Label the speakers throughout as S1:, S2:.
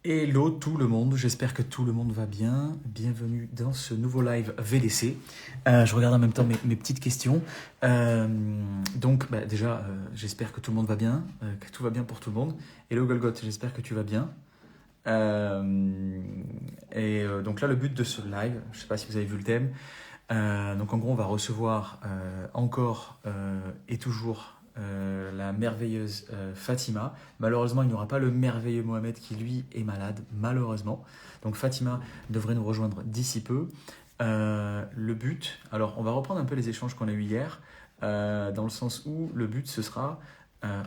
S1: Hello tout le monde, j'espère que tout le monde va bien. Bienvenue dans ce nouveau live VDC. Je regarde en même temps mes petites questions. Euh, j'espère que tout le monde va bien, que tout va bien pour tout le monde. Hello Golgoth, j'espère que tu vas bien. Donc là, le but de ce live, je ne sais pas si vous avez vu le thème, donc en gros, on va recevoir encore et toujours la merveilleuse Fatima. Malheureusement, il n'y aura pas le merveilleux Mohamed qui, lui, est malade, malheureusement. Donc Fatima devrait nous rejoindre d'ici peu. Le but, alors on va reprendre un peu les échanges qu'on a eu hier, dans le sens où le but, ce sera,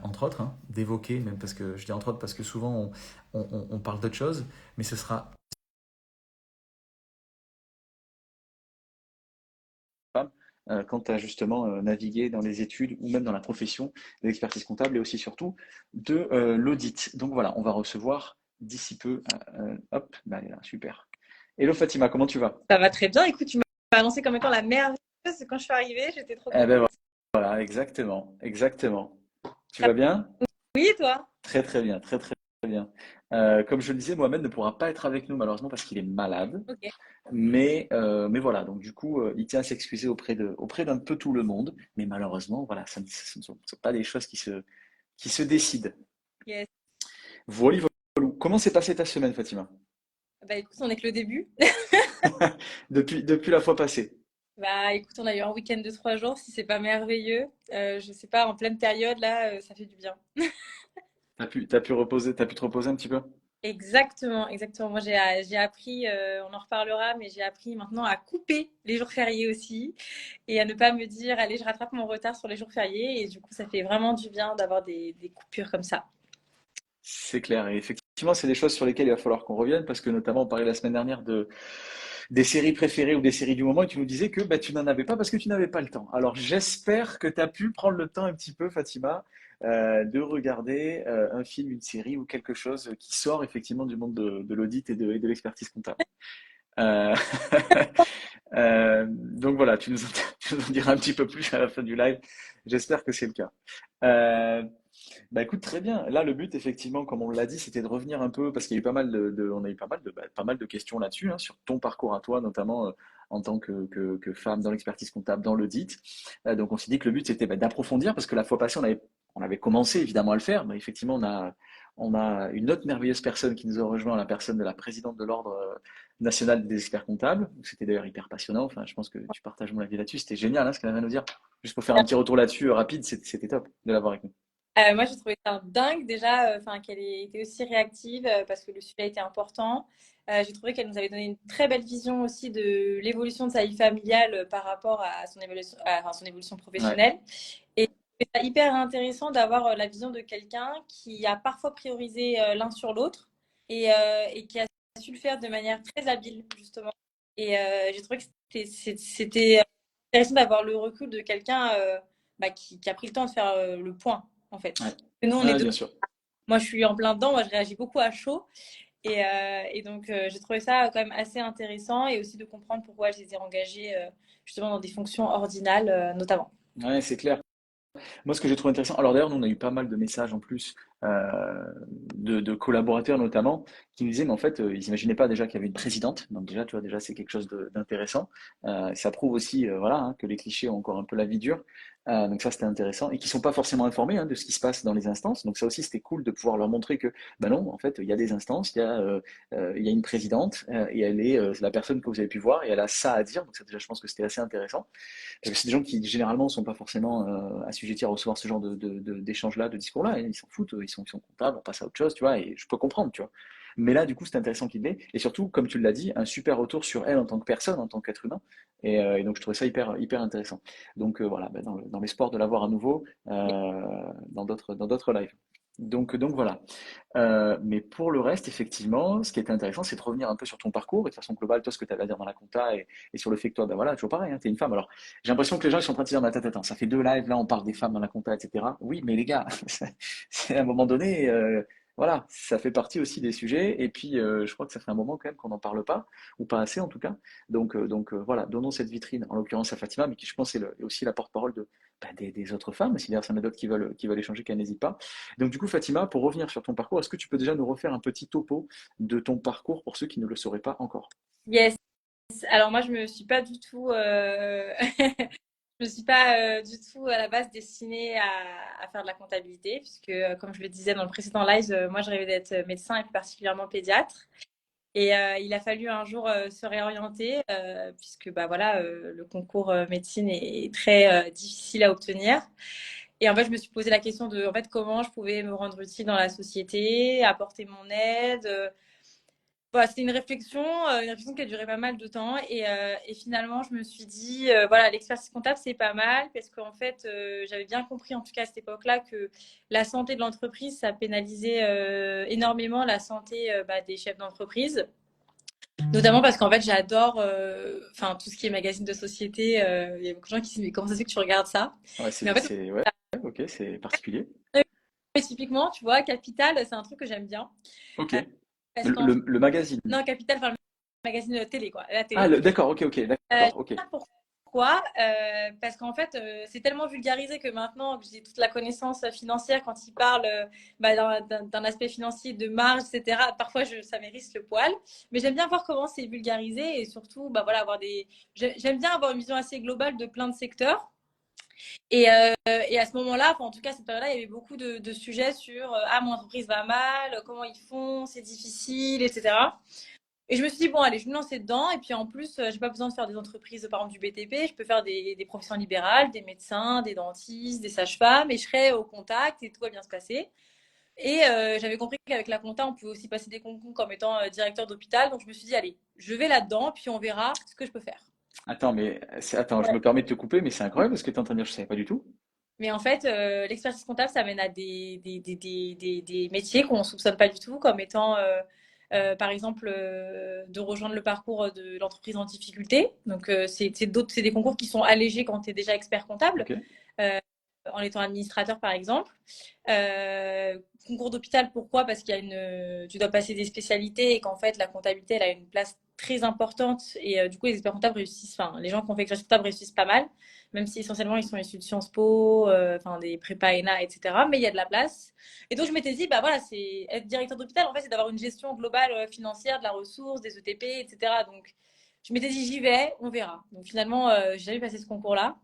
S1: entre autres, hein, d'évoquer, même parce que je dis entre autres parce que souvent on parle d'autre chose, mais ce sera quand tu as justement navigué dans les études ou même dans la profession de l'expertise comptable et aussi surtout de l'audit. Donc voilà, on va recevoir d'ici peu. Hop, bah, elle est là, super. Hello Fatima, comment tu vas?
S2: Ça va très bien. Écoute, tu m'as annoncé comme étant la merveilleuse quand je suis arrivée. J'étais trop
S1: Eh
S2: contente.
S1: ben voilà, exactement, exactement. Tu vas bien?
S2: Oui, et toi?
S1: Très très bien, très très bien. Comme je le disais, Mohamed ne pourra pas être avec nous malheureusement parce qu'il est malade.
S2: Ok.
S1: Mais voilà, donc du coup, il tient à s'excuser auprès d'un peu tout le monde. Mais malheureusement, voilà, ce ne sont pas des choses qui se décident.
S2: Yes.
S1: Voilà, voilà. Comment s'est passée ta semaine, Fatima?
S2: Bah écoute, on est que le début.
S1: Depuis la fois passée.
S2: Bah écoute, on a eu un week-end de 3 jours. Si c'est pas merveilleux, je sais pas, en pleine période là, ça fait du bien.
S1: T'as pu reposer, t'as pu te reposer un petit peu?
S2: Exactement, exactement. Moi, j'ai appris, on en reparlera, mais j'ai appris maintenant à couper les jours fériés aussi et à ne pas me dire, allez, je rattrape mon retard sur les jours fériés. Et du coup, ça fait vraiment du bien d'avoir des coupures comme ça.
S1: C'est clair. Et effectivement, c'est des choses sur lesquelles il va falloir qu'on revienne parce que notamment, on parlait la semaine dernière des séries préférées ou des séries du moment et tu nous disais que bah, tu n'en avais pas parce que tu n'avais pas le temps. Alors, j'espère que tu as pu prendre le temps un petit peu, Fatima, de regarder un film, une série ou quelque chose qui sort effectivement du monde de l'audit et de l'expertise comptable. Euh, donc voilà, tu nous en diras un petit peu plus à la fin du live. J'espère que c'est le cas. Euh, Bah écoute, très bien. Là, le but, effectivement, comme on l'a dit, c'était de revenir un peu, parce qu'il y a eu pas mal on a eu pas mal de questions là-dessus, hein, sur ton parcours à toi, notamment en tant que femme dans l'expertise comptable, dans l'audit. Donc on s'est dit que le but, c'était d'approfondir, parce que la fois passée, on avait commencé évidemment à le faire, mais effectivement, on a une autre merveilleuse personne qui nous a rejoint, la personne de la présidente de l'Ordre national des experts comptables. C'était d'ailleurs hyper passionnant. Enfin, je pense que tu partages mon avis là-dessus. C'était génial, hein, ce qu'elle avait à nous dire. Juste pour faire un petit retour là-dessus, rapide, c'était top de l'avoir avec nous.
S2: Moi, j'ai trouvé ça dingue déjà, enfin qu'elle ait été aussi réactive parce que le sujet était important. J'ai trouvé qu'elle nous avait donné une très belle vision aussi de l'évolution de sa vie familiale par rapport à son évolution, enfin, son évolution
S1: Ouais.
S2: professionnelle. Et c'est hyper intéressant d'avoir la vision de quelqu'un qui a parfois priorisé l'un sur l'autre et qui a su le faire de manière très habile, justement. Et j'ai trouvé que c'était intéressant d'avoir le recul de quelqu'un qui a pris le temps de faire le point, en fait.
S1: Ouais,
S2: Nous, on est
S1: ouais,
S2: deux.
S1: bien sûr.
S2: Moi, je suis en plein dedans. Moi, je réagis beaucoup à chaud. Et donc, j'ai trouvé ça quand même assez intéressant et aussi de comprendre pourquoi je les ai engagés justement dans des fonctions ordinales, notamment.
S1: Ouais, c'est clair. Moi, ce que j'ai trouvé intéressant, alors d'ailleurs, nous, on a eu pas mal de messages en plus de collaborateurs notamment qui nous disaient, mais en fait, ils n'imaginaient pas déjà qu'il y avait une présidente. Donc déjà, tu vois, déjà, c'est quelque chose d'intéressant. Ça prouve aussi, voilà, hein, que les clichés ont encore un peu la vie dure. Donc ça, c'était intéressant. Et qui sont pas forcément informés hein, de ce qui se passe dans les instances. Donc ça aussi, c'était cool de pouvoir leur montrer que, ben non, en fait, il y a des instances, il y a une présidente et elle est la personne que vous avez pu voir et elle a ça à dire. Donc ça, déjà, je pense que c'était assez intéressant. Parce que c'est des gens qui, généralement, ne sont pas forcément assujettis à recevoir ce genre d'échanges-là, de discours-là. Ils s'en foutent, ils sont comptables, on passe à autre chose, tu vois, et je peux comprendre, tu vois. Mais là, du coup, c'est intéressant qu'il l'ait. Et surtout, comme tu l'as dit, un super retour sur elle en tant que personne, en tant qu'être humain. Et donc, je trouvais ça hyper intéressant. Donc, voilà, ben, dans l'espoir de l'avoir à nouveau dans d'autres lives. Donc voilà. Mais pour le reste, effectivement, ce qui était intéressant, c'est de revenir un peu sur ton parcours et de façon globale, toi, ce que tu avais à dire dans la compta et sur le fait que toi, ben voilà, toujours pareil, hein, tu es une femme. Alors, j'ai l'impression que les gens ils sont en train de se dire, mais attends, ça fait deux lives, là, on parle des femmes dans la compta, etc. Oui, mais les gars, c'est à un moment donné, voilà, ça fait partie aussi des sujets. Et puis, je crois que ça fait un moment quand même qu'on n'en parle pas, ou pas assez en tout cas. Donc voilà, donnons cette vitrine, en l'occurrence à Fatima, mais qui, je pense, est aussi la porte-parole des autres femmes. Si d'ailleurs il y en a d'autres qui veulent échanger, qu'elles n'hésitent pas. Donc du coup, Fatima, pour revenir sur ton parcours, est-ce que tu peux déjà nous refaire un petit topo de ton parcours pour ceux qui ne le sauraient pas encore?
S2: Yes. Alors moi, je me suis pas du tout, je me suis pas du tout à la base destinée à faire de la comptabilité, puisque comme je le disais dans le précédent live, moi je rêvais d'être médecin et plus particulièrement pédiatre. Et il a fallu un jour se réorienter, puisque bah voilà, le concours médecine est très difficile à obtenir. Et en fait, je me suis posé la question de en fait comment je pouvais me rendre utile dans la société, apporter mon aide. Voilà, c'était une réflexion qui a duré pas mal de temps. Et finalement, je me suis dit, voilà, l'expertise comptable, c'est pas mal parce qu'en fait, j'avais bien compris, en tout cas à cette époque-là, que la santé de l'entreprise, ça pénalisait énormément la santé bah, des chefs d'entreprise. Notamment parce qu'en fait, j'adore enfin tout ce qui est magazine de société. Il y a beaucoup de gens qui se disent, mais comment ça se fait que tu regardes ça?
S1: Ouais,
S2: Mais en fait,
S1: ouais, ok, c'est particulier.
S2: typiquement, tu vois, Capital, c'est un truc que j'aime bien.
S1: Ok.
S2: Euh, Parce qu'en fait,
S1: Le magazine.
S2: non, Capital, enfin, le magazine télé, quoi, la
S1: Ah,
S2: télé.
S1: d'accord, ok, ok,
S2: Je sais
S1: d'accord, ok.
S2: pas pourquoi, parce qu'en fait, c'est tellement vulgarisé que maintenant que j'ai toute la connaissance financière, quand ils parlent bah, d'un aspect financier, de marge, etc., parfois ça mérite le poil. Mais j'aime bien voir comment c'est vulgarisé et surtout, bah, voilà, j'aime bien avoir une vision assez globale de plein de secteurs. Et à ce moment-là, enfin, en tout cas, à cette période-là, il y avait beaucoup de sujets sur ah, mon entreprise va mal, comment ils font, c'est difficile, etc. Et je me suis dit, bon, allez, je vais me lancer dedans. Et puis en plus, j'ai pas besoin de faire des entreprises, par exemple, du BTP. Je peux faire des professions libérales, des médecins, des dentistes, des sages-femmes. Et je serai au contact et tout va bien se passer. Et j'avais compris qu'avec la compta, on pouvait aussi passer des concours comme étant directeur d'hôpital. Donc je me suis dit, allez, je vais là-dedans, puis on verra ce que je peux faire.
S1: Attends, attends, je
S2: Ouais.
S1: me permets de te couper, mais c'est incroyable ce que tu es en train de dire, je savais pas du tout.
S2: Mais en fait, l'expertise comptable, ça mène à des métiers qu'on ne soupçonne pas du tout, comme étant, par exemple, de rejoindre le parcours de l'entreprise en difficulté. Donc, c'est des concours qui sont allégés quand tu es déjà expert comptable,
S1: Ok,
S2: euh, en étant administrateur, par exemple. Concours d'hôpital, pourquoi? Parce tu dois passer des spécialités et qu'en fait, la comptabilité, elle a une place très importante. Et du coup, les experts comptables réussissent, enfin, les gens qui ont fait expertise comptable réussissent pas mal, même si essentiellement ils sont issus de Sciences Po, enfin des prépa ENA, etc. Mais il y a de la place. Et donc je m'étais dit, bah voilà, c'est être directeur d'hôpital, en fait, c'est d'avoir une gestion globale financière de la ressource, des ETP, etc. Donc je m'étais dit, j'y vais, on verra. Donc finalement, j'ai jamais passé ce concours-là.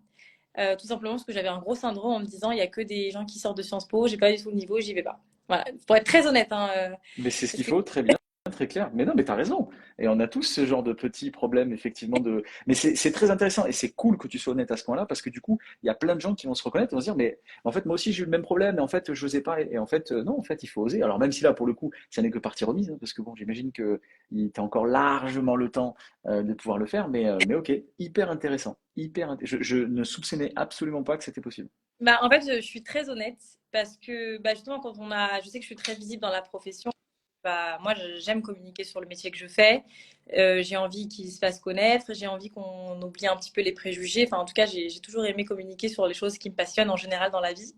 S2: Tout simplement parce que j'avais un gros syndrome en me disant, il y a que des gens qui sortent de Sciences Po, j'ai pas du tout le niveau, j'y vais pas. Voilà, pour être très honnête, hein,
S1: mais c'est ce qu'il
S2: parce que
S1: faut, très bien, très clair. Mais non, mais t'as raison. Et on a tous ce genre de petits problèmes, effectivement. Mais c'est très intéressant et c'est cool que tu sois honnête à ce point-là parce que du coup, il y a plein de gens qui vont se reconnaître et vont se dire, mais en fait, moi aussi, j'ai eu le même problème, mais en fait, je n'osais pas. Et en fait, non, en fait, il faut oser. Alors, même si là, pour le coup, ça n'est que partie remise, hein, parce que bon, j'imagine que t'as encore largement le temps de pouvoir le faire, mais ok, hyper intéressant. Je ne soupçonnais absolument pas que c'était possible.
S2: bah, en fait, je suis très honnête parce que bah, justement, je sais que je suis très visible dans la profession. Bah, moi, j'aime communiquer sur le métier que je fais. J'ai envie qu'il se fasse connaître. J'ai envie qu'on oublie un petit peu les préjugés. Enfin, en tout cas, j'ai toujours aimé communiquer sur les choses qui me passionnent en général dans la vie.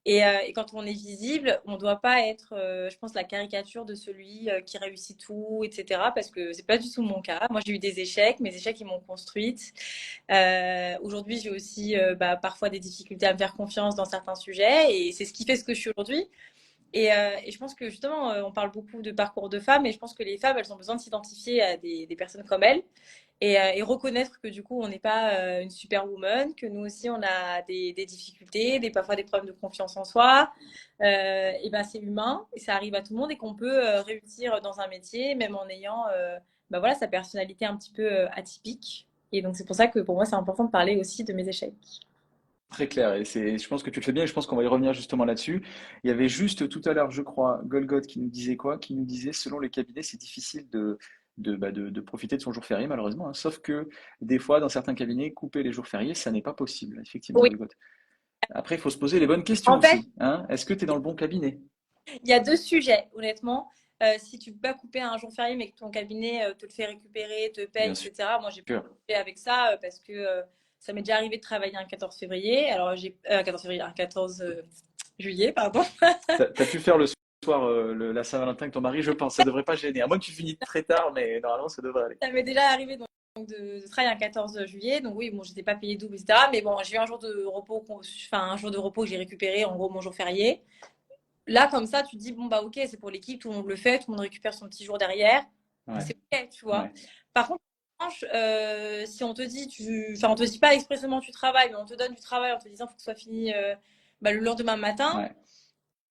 S2: Et quand on est visible, on ne doit pas être, je pense, la caricature de celui qui réussit tout, etc. Parce que c'est pas du tout mon cas. Moi, j'ai eu des échecs. Mes échecs, ils m'ont construite. Aujourd'hui, j'ai aussi bah, parfois des difficultés à me faire confiance dans certains sujets. Et c'est ce qui fait ce que je suis aujourd'hui. Et je pense que justement, on parle beaucoup de parcours de femmes, et je pense que les femmes, elles ont besoin de s'identifier à des personnes comme elles et reconnaître que du coup, on n'est pas une superwoman, que nous aussi, on a des difficultés, parfois des problèmes de confiance en soi. Et ben, c'est humain, et ça arrive à tout le monde, et qu'on peut réussir dans un métier, même en ayant bah, voilà, sa personnalité un petit peu atypique. Et donc, c'est pour ça que pour moi, c'est important de parler aussi de mes échecs.
S1: Très clair, et je pense que tu le fais bien, et je pense qu'on va y revenir justement là-dessus. Il y avait juste tout à l'heure, je crois, Golgot qui nous disait quoi? Qui nous disait, selon les cabinets, c'est difficile de profiter de son jour férié, malheureusement, hein. Sauf que des fois, dans certains cabinets, couper les jours fériés, ça n'est pas possible, effectivement,
S2: Oui,
S1: Golgot. Après, il faut se poser les bonnes questions
S2: en fait,
S1: aussi, hein. Est-ce que tu es dans le bon cabinet?
S2: il y a deux sujets, honnêtement. Si tu peux pas couper un jour férié, mais que ton cabinet te le fait récupérer, te paye,
S1: Bien sûr.
S2: etc. Moi, j'ai fait avec ça parce que ça m'est déjà arrivé de travailler un 14 février. Alors, 14 février, un 14 juillet, pardon.
S1: T'as pu faire le soir la Saint-Valentin avec ton mari, je pense. Ça devrait pas gêner. À moins que tu finisses très tard, mais normalement, ça devrait aller.
S2: Ça m'est déjà arrivé. de travail un 14 juillet. Donc oui, bon, j'étais pas payée double, etc. Mais bon, j'ai eu un jour de repos, enfin un jour de repos que j'ai récupéré, en gros mon jour férié. Là, comme ça, tu te dis, bon, bah ok, c'est pour l'équipe, tout le monde le fait, tout le monde récupère son petit jour derrière.
S1: Ouais,
S2: C'est ok, tu vois.
S1: ouais,
S2: Par contre, en revanche, si on te dit, enfin, on te dit pas expressément tu travailles, mais on te donne du travail en te disant, faut que ce soit fini bah, le lendemain matin.
S1: ouais,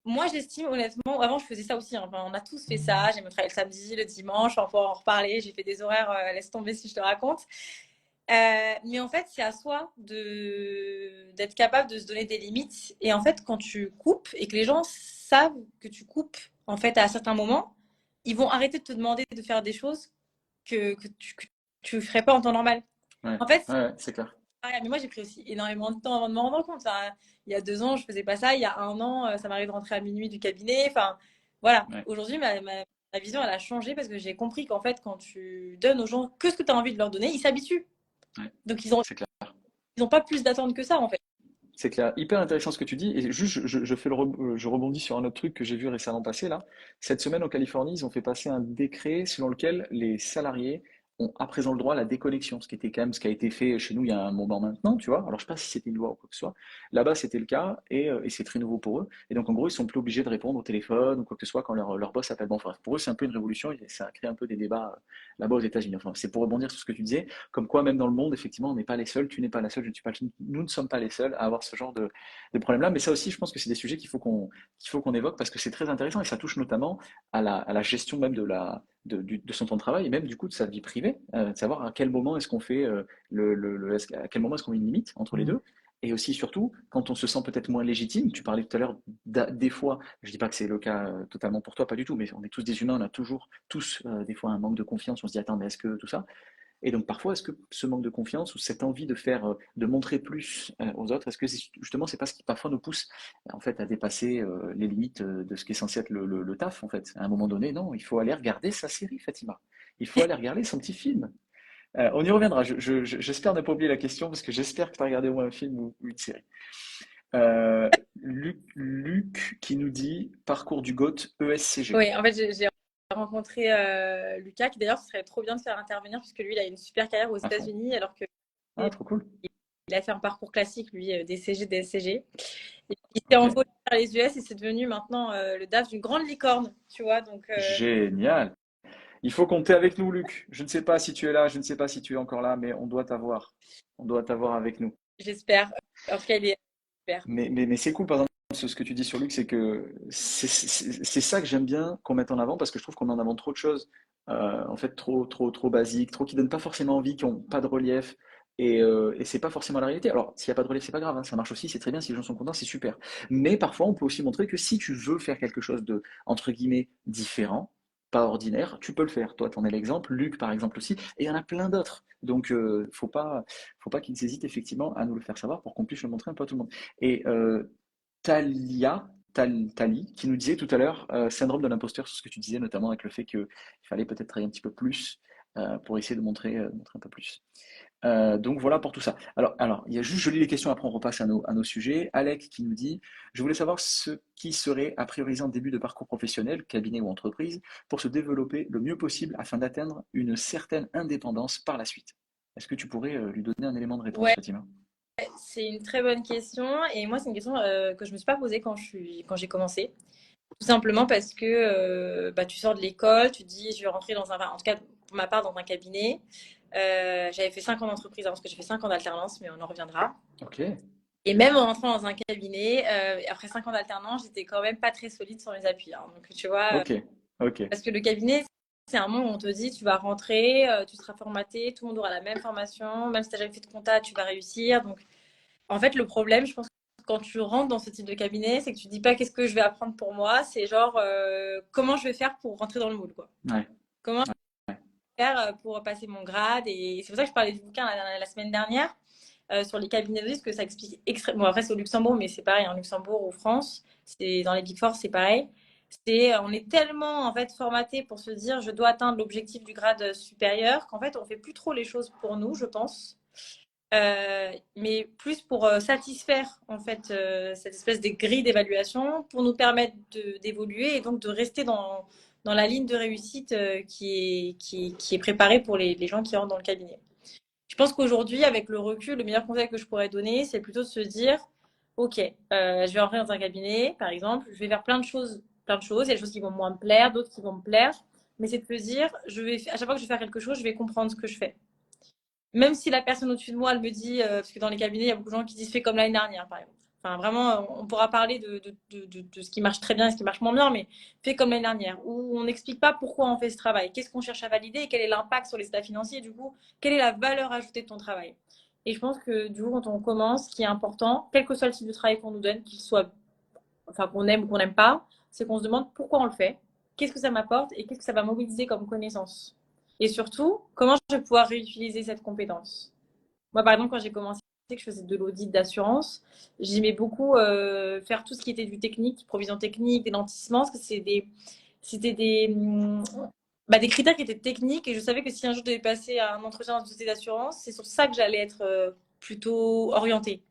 S2: Moi, j'estime honnêtement, avant je faisais ça aussi, hein. Enfin, on a tous fait ça. J'ai travaillé le samedi, le dimanche, on peut en reparler. J'ai fait des horaires, laisse tomber si je te raconte. Mais en fait, c'est à soi d'être capable de se donner des limites. Et en fait, quand tu coupes et que les gens savent que tu coupes, en fait, à certains moments, ils vont arrêter de te demander de faire des choses que tu ferais pas en temps normal.
S1: ouais,
S2: En fait,
S1: ouais, c'est clair.
S2: mais moi, j'ai pris aussi énormément de temps avant de me rendre compte. Enfin, il y a 2 ans, je faisais pas ça. Il y a 1 an, ça m'arrive de rentrer à minuit du cabinet. Enfin, voilà.
S1: Ouais,
S2: Aujourd'hui, ma vision, elle a changé parce que j'ai compris qu'en fait, quand tu donnes aux gens que ce que tu as envie de leur donner, ils s'habituent.
S1: ouais,
S2: Donc,
S1: c'est clair.
S2: ils ont pas plus d'attente que ça, en fait.
S1: C'est clair, hyper intéressant ce que tu dis. Et juste, je rebondis sur un autre truc que j'ai vu récemment passer là. Cette semaine en Californie, ils ont fait passer un décret selon lequel les salariés ont à présent le droit à la déconnexion, ce qui était quand même ce qui a été fait chez nous il y a un moment maintenant, tu vois. Alors je sais pas si c'était une loi ou quoi que ce soit. Là-bas, c'était le cas et c'est très nouveau pour eux. Et donc en gros, ils sont plus obligés de répondre au téléphone ou quoi que ce soit quand leur boss appelle. Bon, enfin, pour eux, c'est un peu une révolution et ça a créé un peu des débats là-bas aux États-Unis. Enfin, c'est pour rebondir sur ce que tu disais. Comme quoi, même dans le monde, effectivement, on n'est pas les seuls, tu n'es pas la seule, je ne suis pas, nous ne sommes pas les seuls à avoir ce genre de problèmes-là. Mais ça aussi, je pense que c'est des sujets qu'il faut qu'on évoque parce que c'est très intéressant et ça touche notamment à la gestion même de son temps de travail et même du coup de sa vie privée, de savoir à quel moment est-ce qu'on fait à quel moment est-ce qu'on met une limite entre les deux. Et aussi, surtout, quand on se sent peut-être moins légitime, tu parlais tout à l'heure des fois, je dis pas que c'est le cas totalement pour toi, pas du tout, mais on est tous des humains, on a toujours tous des fois un manque de confiance, on se dit attends, mais est-ce que tout ça? Et donc parfois, est-ce que ce manque de confiance ou cette envie de faire, de montrer plus aux autres, est-ce que justement c'est pas ce qui parfois nous pousse en fait à dépasser les limites de ce qui est censé être le taf en fait. À un moment donné, non, il faut aller regarder sa série, Fatima. Il faut aller regarder son petit film. On y reviendra. J'espère ne pas oublier la question parce que j'espère que tu as regardé au moins un film ou une série. Luc qui nous dit parcours du GOAT ESCG.
S2: Oui, en fait, j'ai rencontré Lucas, qui d'ailleurs, ce serait trop bien de faire intervenir, puisque lui, il a une super carrière aux
S1: À fond.
S2: États-Unis, alors qu'il
S1: Ah, trop cool.
S2: a fait un parcours classique, lui, DCG, DSCG. Et il s'est
S1: Ok.
S2: envolé vers les US et c'est devenu maintenant le DAF d'une grande licorne, tu vois. Donc,
S1: Génial. Il faut compter avec nous, Luc. Je ne sais pas si tu es là, je ne sais pas si tu es encore là, mais on doit t'avoir. On doit t'avoir avec nous.
S2: j'espère. En tout cas, il est super.
S1: Mais c'est cool, par exemple, ce que tu dis sur Luc, c'est que c'est ça que j'aime bien qu'on mette en avant, parce que je trouve qu'on met en avant trop de choses, en fait, trop, trop, trop basiques, trop qui donnent pas forcément envie, qui ont pas de relief, et c'est pas forcément la réalité. Alors, s'il n'y a pas de relief, c'est pas grave, hein, ça marche aussi, c'est très bien, si les gens sont contents, c'est super. Mais parfois, on peut aussi montrer que si tu veux faire quelque chose de, entre guillemets, différent, pas ordinaire, tu peux le faire. Toi, tu en es l'exemple, Luc, par exemple, aussi, et il y en a plein d'autres. Donc, faut pas qu'ils hésitent effectivement à nous le faire savoir pour qu'on puisse le montrer un peu à tout le monde. Et Tali, qui nous disait tout à l'heure, syndrome de l'imposteur, sur ce que tu disais, notamment avec le fait qu'il fallait peut-être travailler un petit peu plus pour essayer de montrer un peu plus. Donc voilà pour tout ça. Alors, il y a juste, je lis les questions, après on repasse à nos sujets. Alec qui nous dit, je voulais savoir ce qui serait à prioriser en début de parcours professionnel, cabinet ou entreprise, pour se développer le mieux possible afin d'atteindre une certaine indépendance par la suite. Est-ce que tu pourrais lui donner un élément de réponse,
S2: Ouais,
S1: Fatima?
S2: c'est une très bonne question. Et moi, c'est une question que je me suis pas posée quand j'ai commencé. Tout simplement parce que bah, tu sors de l'école, tu te dis, je vais rentrer enfin, en tout cas, pour ma part, dans un cabinet. J'avais fait 5 ans d'entreprise avant, parce que j'ai fait 5 ans d'alternance, mais on en reviendra.
S1: Ok,
S2: Et même en rentrant dans un cabinet, après 5 ans d'alternance, j'étais quand même pas très solide sur mes appuis, hein. Donc, tu vois,
S1: ok, ok.
S2: parce que le cabinet, c'est un monde où on te dit, tu vas rentrer, tu seras formaté, tout le monde aura la même formation, même si tu n'as jamais fait de compta, tu vas réussir. Donc, en fait, le problème, je pense, quand tu rentres dans ce type de cabinet, c'est que tu te dis pas qu'est-ce que je vais apprendre pour moi, c'est genre comment je vais faire pour rentrer dans le moule, quoi.
S1: Ouais,
S2: Comment
S1: ouais.
S2: je vais faire pour passer mon grade. Et c'est pour ça que je parlais du bouquin la semaine dernière sur les cabinets de risque, que ça explique extrêmement. Bon, après, c'est au Luxembourg, mais c'est pareil, en Luxembourg ou France, c'est dans les Big Four, c'est pareil. On est tellement en fait formaté pour se dire je dois atteindre l'objectif du grade supérieur qu'en fait on fait plus trop les choses pour nous, je pense. Mais plus pour satisfaire en fait cette espèce de grille d'évaluation pour nous permettre d'évoluer et donc de rester dans la ligne de réussite qui est préparée pour les gens qui rentrent dans le cabinet. Je pense qu'aujourd'hui, avec le recul, le meilleur conseil que je pourrais donner, c'est plutôt de se dire, OK, je vais rentrer dans un cabinet, par exemple, je vais faire plein de choses, plein de choses. Il y a des choses qui vont moins me plaire, d'autres qui vont me plaire. Mais c'est de se dire, à chaque fois que je vais faire quelque chose, je vais comprendre ce que je fais. Même si la personne au-dessus de moi, elle me dit, parce que dans les cabinets, il y a beaucoup de gens qui disent fais comme l'année dernière, par exemple. Enfin, vraiment, on pourra parler de ce qui marche très bien et ce qui marche moins bien, mais fais comme l'année dernière, où on n'explique pas pourquoi on fait ce travail, qu'est-ce qu'on cherche à valider et quel est l'impact sur les états financiers, et du coup, quelle est la valeur ajoutée de ton travail. Et je pense que du coup, quand on commence, ce qui est important, quel que soit le type de travail qu'on nous donne, qu'il soit, enfin, qu'on aime ou qu'on n'aime pas, c'est qu'on se demande pourquoi on le fait, qu'est-ce que ça m'apporte et qu'est-ce que ça va mobiliser comme connaissance. Et surtout, comment je vais pouvoir réutiliser cette compétence. Moi, par exemple, quand j'ai commencé, que je faisais de l'audit d'assurance, j'aimais beaucoup faire tout ce qui était du technique, provision technique, des nantissements, parce que c'était des critères qui étaient techniques et je savais que si un jour je devais passer à un entretien dans une société d'assurance, c'est sur ça que j'allais être plutôt orientée.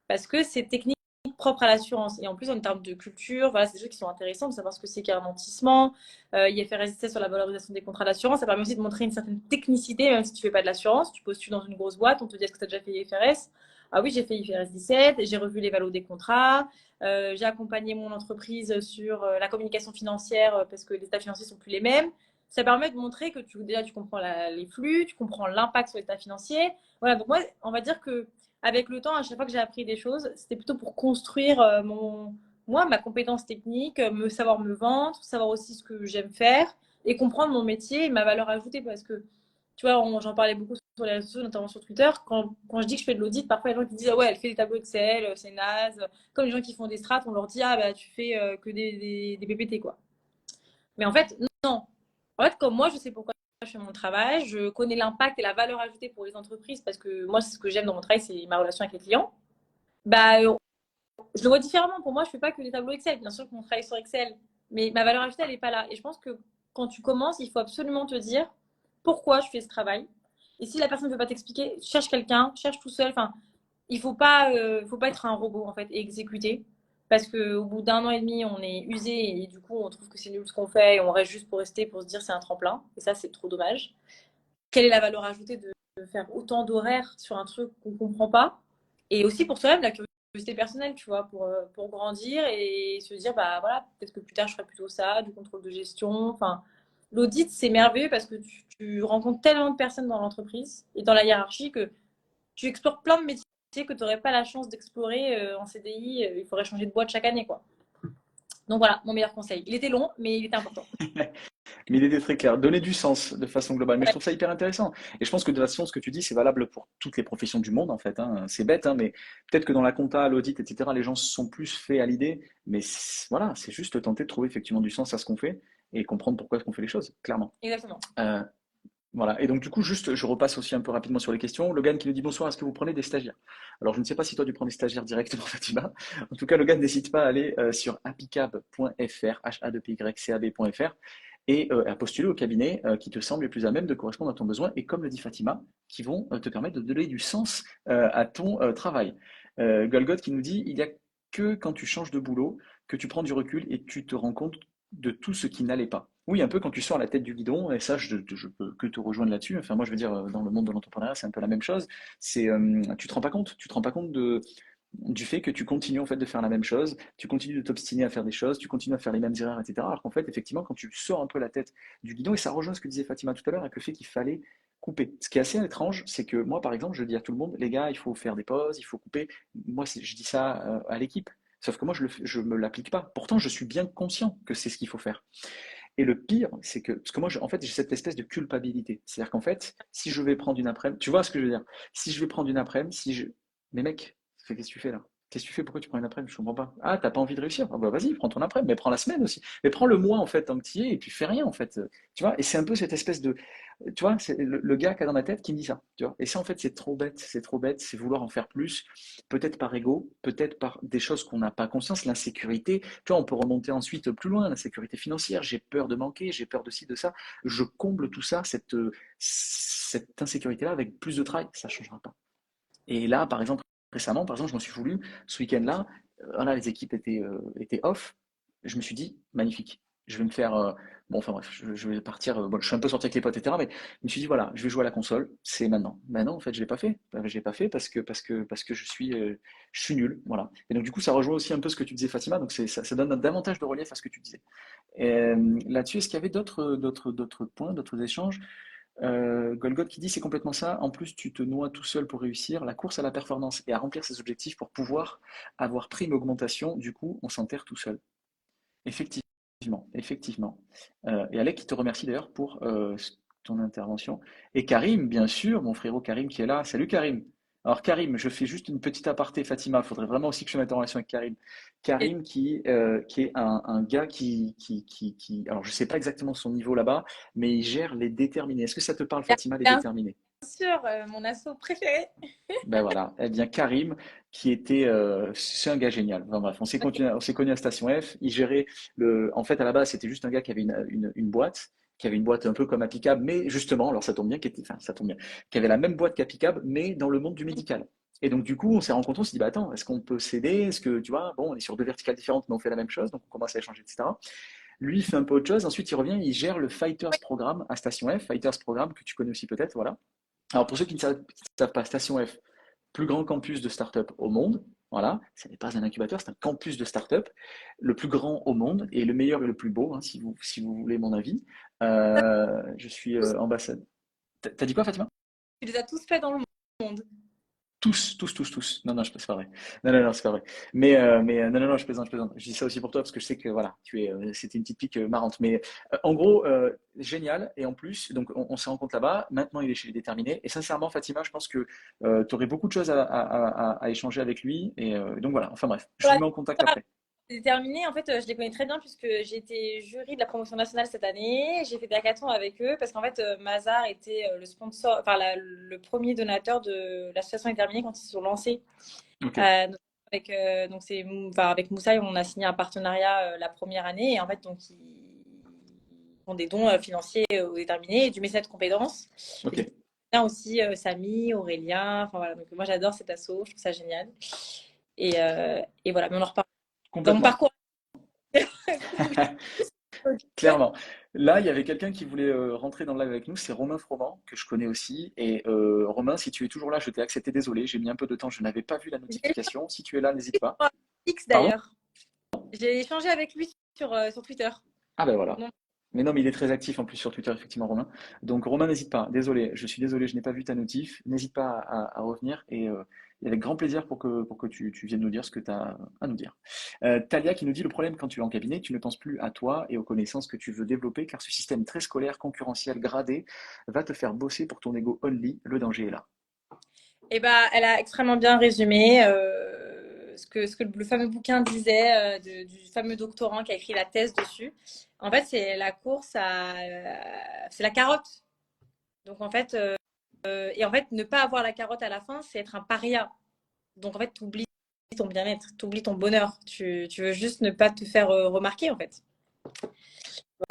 S2: Parce que c'est technique propre à l'assurance. Et en plus, en termes de culture, voilà, c'est des choses qui sont intéressantes, de savoir ce que c'est qu'un nantissement. IFRS 17 sur la valorisation des contrats d'assurance, ça permet aussi de montrer une certaine technicité, même si tu fais pas de l'assurance. Tu postules dans une grosse boîte, on te dit est-ce que tu as déjà fait IFRS? Ah oui, j'ai fait IFRS 17, j'ai revu les valos des contrats, j'ai accompagné mon entreprise sur la communication financière parce que les états financiers sont plus les mêmes. Ça permet de montrer que déjà tu comprends les flux, tu comprends l'impact sur l'état financier. Voilà, donc moi, on va dire que avec le temps, à chaque fois que j'ai appris des choses, c'était plutôt pour construire moi, ma compétence technique, savoir me vendre, savoir aussi ce que j'aime faire et comprendre mon métier et ma valeur ajoutée. Parce que, tu vois, j'en parlais beaucoup sur les réseaux sociaux, notamment sur Twitter. Quand je dis que je fais de l'audit, parfois, il y a des gens qui disent, ah ouais, elle fait des tableaux Excel, c'est naze. Comme les gens qui font des strats, on leur dit, ah bah, tu fais que des PPT, quoi. Mais en fait, non. En fait, comme moi, je sais pourquoi je fais mon travail, je connais l'impact et la valeur ajoutée pour les entreprises parce que moi, c'est ce que j'aime dans mon travail, c'est ma relation avec les clients. Bah, je le vois différemment. Pour moi, je fais pas que des tableaux Excel. Bien sûr qu'on travaille sur Excel, mais ma valeur ajoutée, elle n'est pas là. Et je pense que quand tu commences, il faut absolument te dire pourquoi je fais ce travail. Et si la personne ne veut pas t'expliquer, cherche quelqu'un, cherche tout seul. Enfin, faut pas être un robot en fait et exécuter. Parce qu'au bout d'un an et demi, on est usé et du coup, on trouve que c'est nul ce qu'on fait et on reste juste pour rester, pour se dire c'est un tremplin. Et ça, c'est trop dommage. Quelle est la valeur ajoutée de faire autant d'horaires sur un truc qu'on ne comprend pas? Et aussi pour soi-même, la curiosité personnelle, tu vois, pour grandir et se dire, bah voilà, peut-être que plus tard, je ferai plutôt ça, du contrôle de gestion. Enfin, l'audit, c'est merveilleux parce que tu rencontres tellement de personnes dans l'entreprise et dans la hiérarchie que tu explores plein de métiers que tu n'aurais pas la chance d'explorer en CDI. Il faudrait changer de boîte chaque année, quoi. Donc voilà, mon meilleur conseil. Il était long, mais il était important.
S1: Mais il était très clair. Donner du sens de façon globale. Mais je
S2: Ouais,
S1: trouve ça hyper intéressant. Et je pense que de toute façon, ce que tu dis, c'est valable pour toutes les professions du monde, en fait, hein. C'est bête, hein, mais peut-être que dans la compta, l'audit, etc., les gens se sont plus faits à l'idée. Mais voilà, c'est juste tenter de trouver effectivement du sens à ce qu'on fait et comprendre pourquoi est-ce qu'on fait les choses, clairement.
S2: exactement.
S1: Euh, voilà. Et donc, du coup, juste, je repasse aussi un peu rapidement sur les questions. Logan qui nous dit bonsoir, est-ce que vous prenez des stagiaires? Alors, je ne sais pas si toi tu prends des stagiaires directement, Fatima. En tout cas, Logan, n'hésite pas à aller sur appicab.fr, h-a-2-p-y-c-a-b.fr, et à postuler au cabinet qui te semble le plus à même de correspondre à ton besoin, et comme le dit Fatima, qui vont te permettre de donner du sens à ton travail. Golgot qui nous dit il n'y a que quand tu changes de boulot que tu prends du recul et tu te rends compte de tout ce qui n'allait pas. Oui, un peu quand tu sors la tête du guidon, et ça, je peux que te rejoindre là-dessus. Enfin, moi, je veux dire, dans le monde de l'entrepreneuriat, c'est un peu la même chose. Tu te rends pas compte, tu te rends pas compte du fait que tu continues en fait de faire la même chose, tu continues de t'obstiner à faire des choses, tu continues à faire les mêmes erreurs, etc. Alors qu'en fait, effectivement, quand tu sors un peu la tête du guidon, et ça rejoint ce que disait Fatima tout à l'heure, avec le fait qu'il fallait couper. Ce qui est assez étrange, c'est que moi, par exemple, je dis à tout le monde, les gars, il faut faire des pauses, il faut couper. Moi, je dis ça à l'équipe. Sauf que moi, je me l'applique pas. Pourtant, je suis bien conscient que c'est ce qu'il faut faire. Et le pire, c'est que, parce que moi, en fait, j'ai cette espèce de culpabilité. C'est-à-dire qu'en fait, si je vais prendre une après-midi, tu vois ce que je veux dire? Si je vais prendre une après-midi, si je. Mais mec, qu'est-ce que tu fais là? Qu'est-ce que tu fais? Pourquoi tu prends une après-midi? Je comprends pas. Ah, t'as pas envie de réussir? Ah bah vas-y, prends ton après-midi, mais prends la semaine aussi. Mais prends le mois en fait, tant que tu y es, et puis fais rien en fait. Tu vois? Et c'est un peu cette espèce de. Tu vois, c'est le gars qui a dans ma tête qui me dit ça. Tu vois? Et ça, en fait, c'est trop bête, c'est vouloir en faire plus. Peut-être par ego, peut-être par des choses qu'on n'a pas conscience, l'insécurité. Tu vois, on peut remonter ensuite plus loin, l'insécurité financière, j'ai peur de manquer, j'ai peur de ci, de ça. Je comble tout ça, cette insécurité-là, avec plus de travail, ça ne changera pas. Et là, par exemple, récemment, par exemple, je m'en suis voulu, ce week-end-là, voilà, les équipes étaient off, je me suis dit, magnifique. je vais me faire. Bon, enfin bref, je vais partir. Bon, je suis un peu sorti avec les potes, etc. Mais je me suis dit, voilà, je vais jouer à la console, c'est maintenant. Maintenant, en fait, je l'ai pas fait. Je l'ai pas fait parce que je suis nul. Voilà. Et donc, du coup, ça rejoint aussi un peu ce que tu disais, Fatima. Donc, ça donne davantage de relief à ce que tu disais. Et, là-dessus, est-ce qu'il y avait d'autres points, d'autres échanges? Golgot qui dit c'est complètement ça. En plus, tu te noies tout seul pour réussir. La course à la performance et à remplir ses objectifs pour pouvoir avoir pris une augmentation. Du coup, on s'enterre tout seul. Effectivement, effectivement. Et Alec qui te remercie d'ailleurs pour ton intervention. Et Karim, bien sûr, mon frérot Karim qui est là. Salut Karim. Alors Karim, je fais juste une petite aparté, Fatima. Il faudrait vraiment aussi que je me mette en relation avec Karim.
S2: Et
S1: Karim qui est un gars alors je sais pas exactement son niveau là-bas, mais il gère les déterminés. Est-ce que ça te parle, Fatima, les
S2: bien
S1: déterminés?
S2: sûr, mon asso préféré.
S1: Ben voilà, eh bien Karim, c'est un gars génial. Enfin, bref, on s'est connu à Station F. Il gérait en fait à la base c'était juste un gars qui avait une boîte, qui avait une boîte un peu comme Applicable, mais justement, alors ça tombe bien, enfin ça tombe bien, qui avait la même boîte qu'Applicable, mais dans le monde du médical. Et donc du coup, on s'est rencontrés, on s'est dit bah attends, est-ce qu'on peut s'aider? Est-ce que tu vois, bon, on est sur deux verticales différentes, mais on fait la même chose, donc on commence à échanger, etc. Lui, il fait un peu autre chose. Ensuite, il revient, il gère le Fighters Programme à Station F, Fighters Programme que tu connais aussi peut-être, voilà. Alors pour ceux qui ne savent pas, Station F, plus grand campus de start-up au monde. Voilà, ce n'est pas un incubateur, c'est un campus de start-up, le plus grand au monde et le meilleur et le plus beau, hein, si vous voulez mon avis. Je suis ambassade. T'as dit quoi, Fatima?
S2: Tu les as tous faits dans le monde.
S1: Tous, tous, tous, tous. Non, non, c'est pas vrai. Non, non, non, c'est pas vrai. Non, non, non, je plaisante, je plaisante. Je dis ça aussi pour toi parce que je sais que voilà, c'était une petite pique marrante. Mais en gros, génial. Et en plus, donc on se rencontre là-bas. Maintenant, il est chez les Déterminés. Et sincèrement, Fatima, je pense que tu aurais beaucoup de choses à échanger avec lui. Et donc voilà. Enfin bref, je
S2: Pour
S1: vous
S2: la
S1: mets en contact après.
S2: déterminée, en fait, je les connais très bien puisque j'ai été jury de la promotion nationale cette année. J'ai fait des hackathons avec eux parce qu'en fait, Mazar était le sponsor, enfin le premier donateur de l'association déterminée quand ils se sont lancés.
S1: Ok.
S2: Donc, donc enfin, avec Moussaï, on a signé un partenariat la première année et en fait, donc ils font des dons financiers aux déterminés et du mécène de compétences. Et
S1: Ok.
S2: du coup, il y a aussi Samy, Aurélien. Enfin voilà, donc moi j'adore cet asso, je trouve ça génial. Et voilà, mais on en reparle. Dans mon
S1: Complètement.
S2: parcours,
S1: Clairement. Là, il y avait quelqu'un qui voulait rentrer dans le live avec nous, c'est Romain Froment, que je connais aussi. Et Romain, si tu es toujours là, je t'ai accepté, désolé, j'ai mis un peu de temps, je n'avais pas vu la
S2: j'ai
S1: notification. Si tu es là, n'hésite pas.
S2: X
S1: Pardon?
S2: d'ailleurs. J'ai échangé avec lui sur Twitter.
S1: Ah ben voilà.
S2: Non,
S1: Mais non, mais il est très actif en plus sur Twitter, effectivement, Romain. Donc Romain, n'hésite pas. Désolé, je suis désolé, je n'ai pas vu ta notif. N'hésite pas à revenir et avec grand plaisir pour que tu viennes nous dire ce que tu as à nous dire. Talia qui nous dit le problème quand tu es en cabinet, tu ne penses plus à toi et aux connaissances que tu veux développer car ce système très scolaire, concurrentiel, gradé va te faire bosser pour ton ego only. Le danger est là.
S2: et bah, elle a extrêmement bien résumé ce que le fameux bouquin disait du fameux doctorant qui a écrit la thèse dessus. En fait, c'est la course c'est la carotte. Donc en fait, et en fait, ne pas avoir la carotte à la fin, c'est être un paria. Donc en fait, tu oublies ton bien-être, tu oublies ton bonheur. Tu veux juste ne pas te faire remarquer en fait.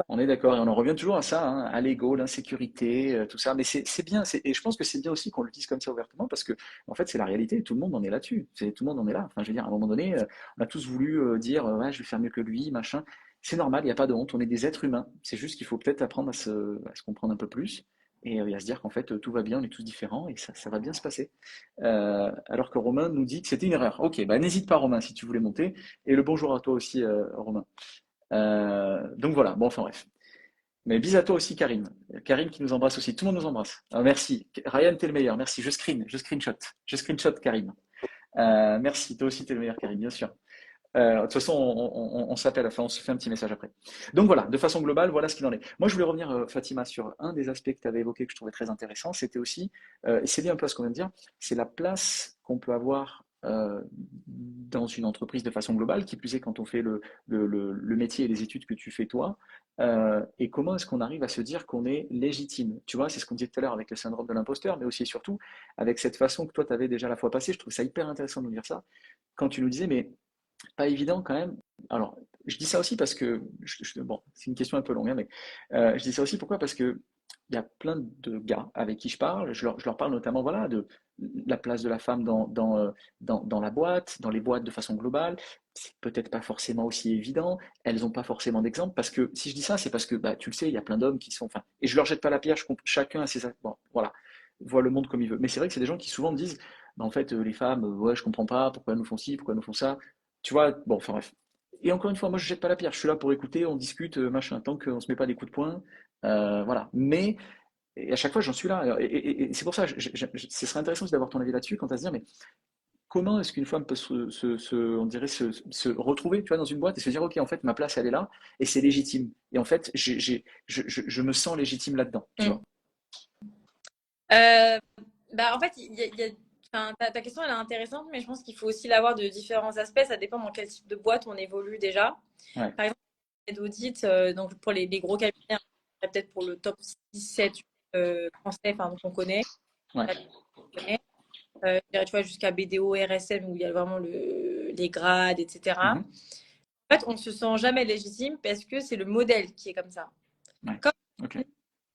S1: On est d'accord, et on en revient toujours à ça, hein, à l'ego, l'insécurité, tout ça. Mais c'est bien, et je pense que c'est bien aussi qu'on le dise comme ça ouvertement, parce que en fait, c'est la réalité, tout le monde en est là-dessus. Tout le monde en est là. Enfin, je veux dire, à un moment donné, on a tous voulu dire, ouais, je vais faire mieux que lui, machin. C'est normal, il n'y a pas de honte, on est des êtres humains. C'est juste qu'il faut peut-être apprendre à se comprendre un peu plus et à se dire qu'en fait, tout va bien, on est tous différents et ça va bien se passer. Alors que Romain nous dit que c'était une erreur. Ok, bah n'hésite pas, Romain, si tu voulais monter. Et le bonjour à toi aussi, Romain. Donc voilà, bon, enfin bref. Mais bis à toi aussi, Karim. Karim qui nous embrasse aussi. Tout le monde nous embrasse. Ah, merci. Ryan, t'es le meilleur. Merci. Je screenshot. Je screenshot, Karim. Merci. Toi aussi, t'es le meilleur, Karim, bien sûr. De toute façon, on s'appelle, enfin, on se fait un petit message après. Donc voilà, de façon globale, voilà ce qu'il en est. Moi, je voulais revenir, Fatima, sur un des aspects que tu avais évoqué que je trouvais très intéressant. C'était aussi, et c'est lié un peu à ce qu'on vient de dire, c'est la place qu'on peut avoir dans une entreprise de façon globale, qui plus est quand on fait le métier et les études que tu fais toi. Et comment est-ce qu'on arrive à se dire qu'on est légitime? Tu vois, c'est ce qu'on disait tout à l'heure avec le syndrome de l'imposteur, mais aussi et surtout avec cette façon que toi, tu avais déjà la fois passée. Je trouve ça hyper intéressant de nous dire ça. Quand tu nous disais, mais pas évident quand même. Alors, je dis ça aussi parce que, bon, c'est une question un peu longue, hein, mais je dis ça aussi pourquoi? Parce que il y a plein de gars avec qui je parle. Je leur parle notamment voilà, de la place de la femme dans la boîte, dans les boîtes de façon globale. C'est peut-être pas forcément aussi évident. Elles n'ont pas forcément d'exemple. Parce que si je dis ça, c'est parce que bah, tu le sais, il y a plein d'hommes qui sont. Enfin, et je leur jette pas la pierre, chacun a ses. Bon, voilà, voit le monde comme il veut. Mais c'est vrai que c'est des gens qui souvent me disent bah, en fait, les femmes, ouais, je comprends pas pourquoi elles nous font ci, pourquoi elles nous font ça. Tu vois, bon, enfin bref. Et encore une fois, moi je jette pas la pierre. Je suis là pour écouter, on discute, machin, tant qu'on se met pas des coups de poing. Voilà. Mais et à chaque fois, j'en suis là. Et c'est pour ça, ce serait intéressant aussi d'avoir ton avis là-dessus, quand à se dire, mais comment est-ce qu'une femme peut on dirait se retrouver, tu vois, dans une boîte et se dire, ok, en fait, ma place, elle est là, et c'est légitime. Et en fait, je me sens légitime là-dedans, tu
S2: Mm.
S1: vois.
S2: Euh, en fait, enfin, ta question elle est intéressante, mais je pense qu'il faut aussi l'avoir de différents aspects. Ça dépend dans quel type de boîte on évolue déjà.
S1: Ouais.
S2: Par exemple, d'audit, donc pour les gros cabinets, hein, peut-être pour le top 6 7 français, enfin, donc on connaît.
S1: Ouais.
S2: Je dirais, tu vois, jusqu'à BDO, RSM, où il y a vraiment les grades, etc.
S1: Mhm.
S2: En fait, on ne se sent jamais légitime parce que c'est le modèle qui est comme ça.
S1: Ouais.
S2: Comme,
S1: Ok.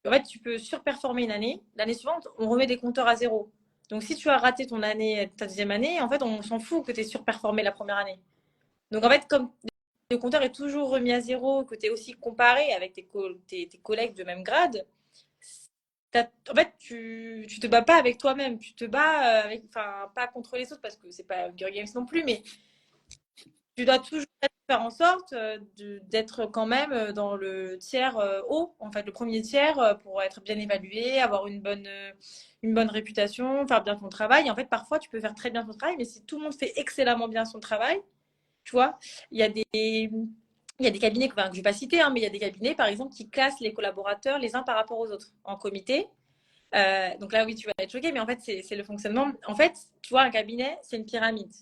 S2: en fait, tu peux surperformer une année, l'année suivante, on remet des compteurs à zéro. Donc, si tu as raté ton année, ta deuxième année, en fait, on s'en fout que tu aies surperformé la première année. Donc, en fait, comme le compteur est toujours remis à zéro, que tu es aussi comparé avec tes collègues de même grade, en fait, tu te bats pas avec toi-même, tu te bats avec, enfin, pas contre les autres parce que c'est pas Hunger Games non plus, mais tu dois toujours faire en sorte d'être quand même dans le tiers haut, en fait, le premier tiers pour être bien évalué, avoir une bonne réputation, faire bien ton travail. Et en fait, parfois, tu peux faire très bien ton travail, mais si tout le monde fait excellemment bien son travail, tu vois, il y a des cabinets enfin, que je ne vais pas citer, hein, mais il y a des cabinets, par exemple, qui classent les collaborateurs les uns par rapport aux autres en comité. Donc là, oui, tu vas être choqué, mais en fait, c'est le fonctionnement. En fait, tu vois, un cabinet, c'est une pyramide.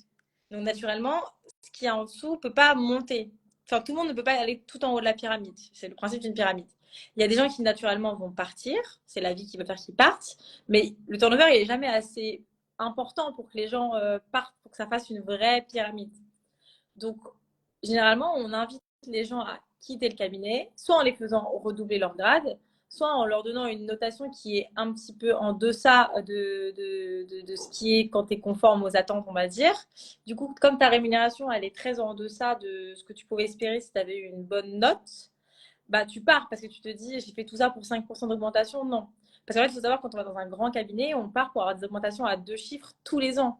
S2: Donc, naturellement, ce qui est en dessous ne peut pas monter. Enfin, tout le monde ne peut pas aller tout en haut de la pyramide. C'est le principe d'une pyramide. Il y a des gens qui, naturellement, vont partir. C'est la vie qui va faire qu'ils partent. Mais le turnover, il n'est jamais assez important pour que les gens partent, pour que ça fasse une vraie pyramide. Donc, généralement, on invite les gens à quitter le cabinet, soit en les faisant redoubler leur grade, soit en leur donnant une notation qui est un petit peu en deçà de ce qui est quand tu es conforme aux attentes, on va dire. Du coup, comme ta rémunération, elle est très en deçà de ce que tu pouvais espérer si tu avais eu une bonne note, bah, tu pars parce que tu te dis, j'ai fait tout ça pour 5% d'augmentation. Non. Parce qu'en fait, il faut savoir, quand on va dans un grand cabinet, on part pour avoir des augmentations à 2 chiffres tous les ans.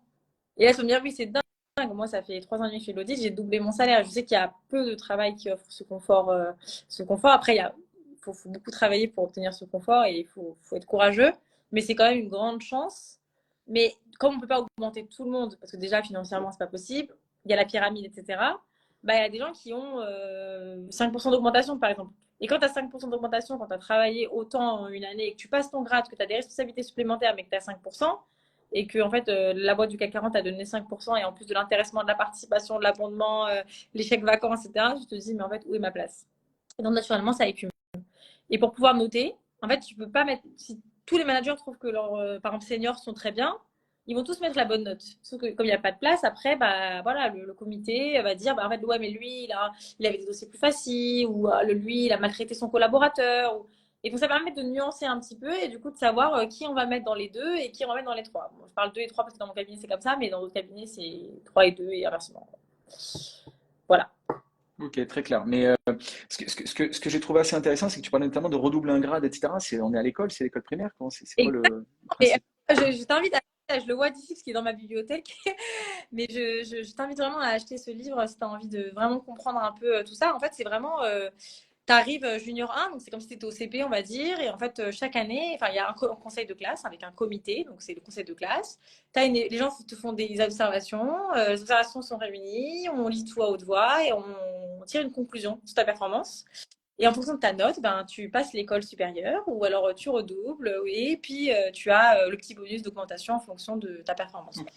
S2: Et là, tu vas me dire, oui, c'est dingue. Moi, ça fait 3 ans et demi que je fais l'audit, j'ai doublé mon salaire. Je sais qu'il y a peu de travail qui offre ce confort. Ce confort. Après, faut beaucoup travailler pour obtenir ce confort et faut être courageux. Mais c'est quand même une grande chance. Mais comme on ne peut pas augmenter tout le monde, parce que déjà, financièrement, c'est pas possible, il y a la pyramide, etc. Bah, il y a des gens qui ont 5% d'augmentation, par exemple. Et quand tu as 5% d'augmentation, quand tu as travaillé autant une année et que tu passes ton grade, que tu as des responsabilités supplémentaires, mais que tu as 5%, et que en fait la boîte du CAC 40 a donné 5% et en plus de l'intéressement, de la participation, de l'abondement, les chèques vacances, etc., je te dis, mais en fait, où est ma place? Et donc, naturellement, ça écume. Et pour pouvoir noter, en fait, tu peux pas mettre. Si tous les managers trouvent que leurs, par exemple, seniors sont très bien, ils vont tous mettre la bonne note. Sauf que comme il n'y a pas de place, après, bah, voilà, le comité va dire, bah, en fait, ouais, mais lui, il avait des dossiers plus faciles, ou lui, il a maltraité son collaborateur. Et donc, ça permet de nuancer un petit peu et du coup de savoir qui on va mettre dans les deux et qui on va mettre dans les trois. Bon, je parle 2 et 3 parce que dans mon cabinet, c'est comme ça, mais dans d'autres cabinets, c'est 3 et 2 et inversement. Voilà.
S1: Ok, très clair. Mais ce que j'ai trouvé assez intéressant, c'est que tu parlais notamment de redoubler un grade, etc. On est à l'école, c'est l'école primaire, comment c'est quoi
S2: Exactement.
S1: le
S2: Et
S1: principe?
S2: je t'invite je le vois d'ici parce qu'il est dans ma bibliothèque, mais je t'invite vraiment à acheter ce livre si tu as envie de vraiment comprendre un peu tout ça. En fait, c'est vraiment, tu arrives junior 1, donc c'est comme si tu étais au CP, on va dire, et en fait, chaque année, enfin, il y a un conseil de classe avec un comité, donc c'est le conseil de classe. Les gens te font des observations, les observations sont réunies, on lit tout à haute voix et on tire une conclusion sur ta performance. Et en fonction de ta note, ben, tu passes l'école supérieure ou alors tu redoubles et puis tu as le petit bonus d'augmentation en fonction de ta performance.
S1: Ok.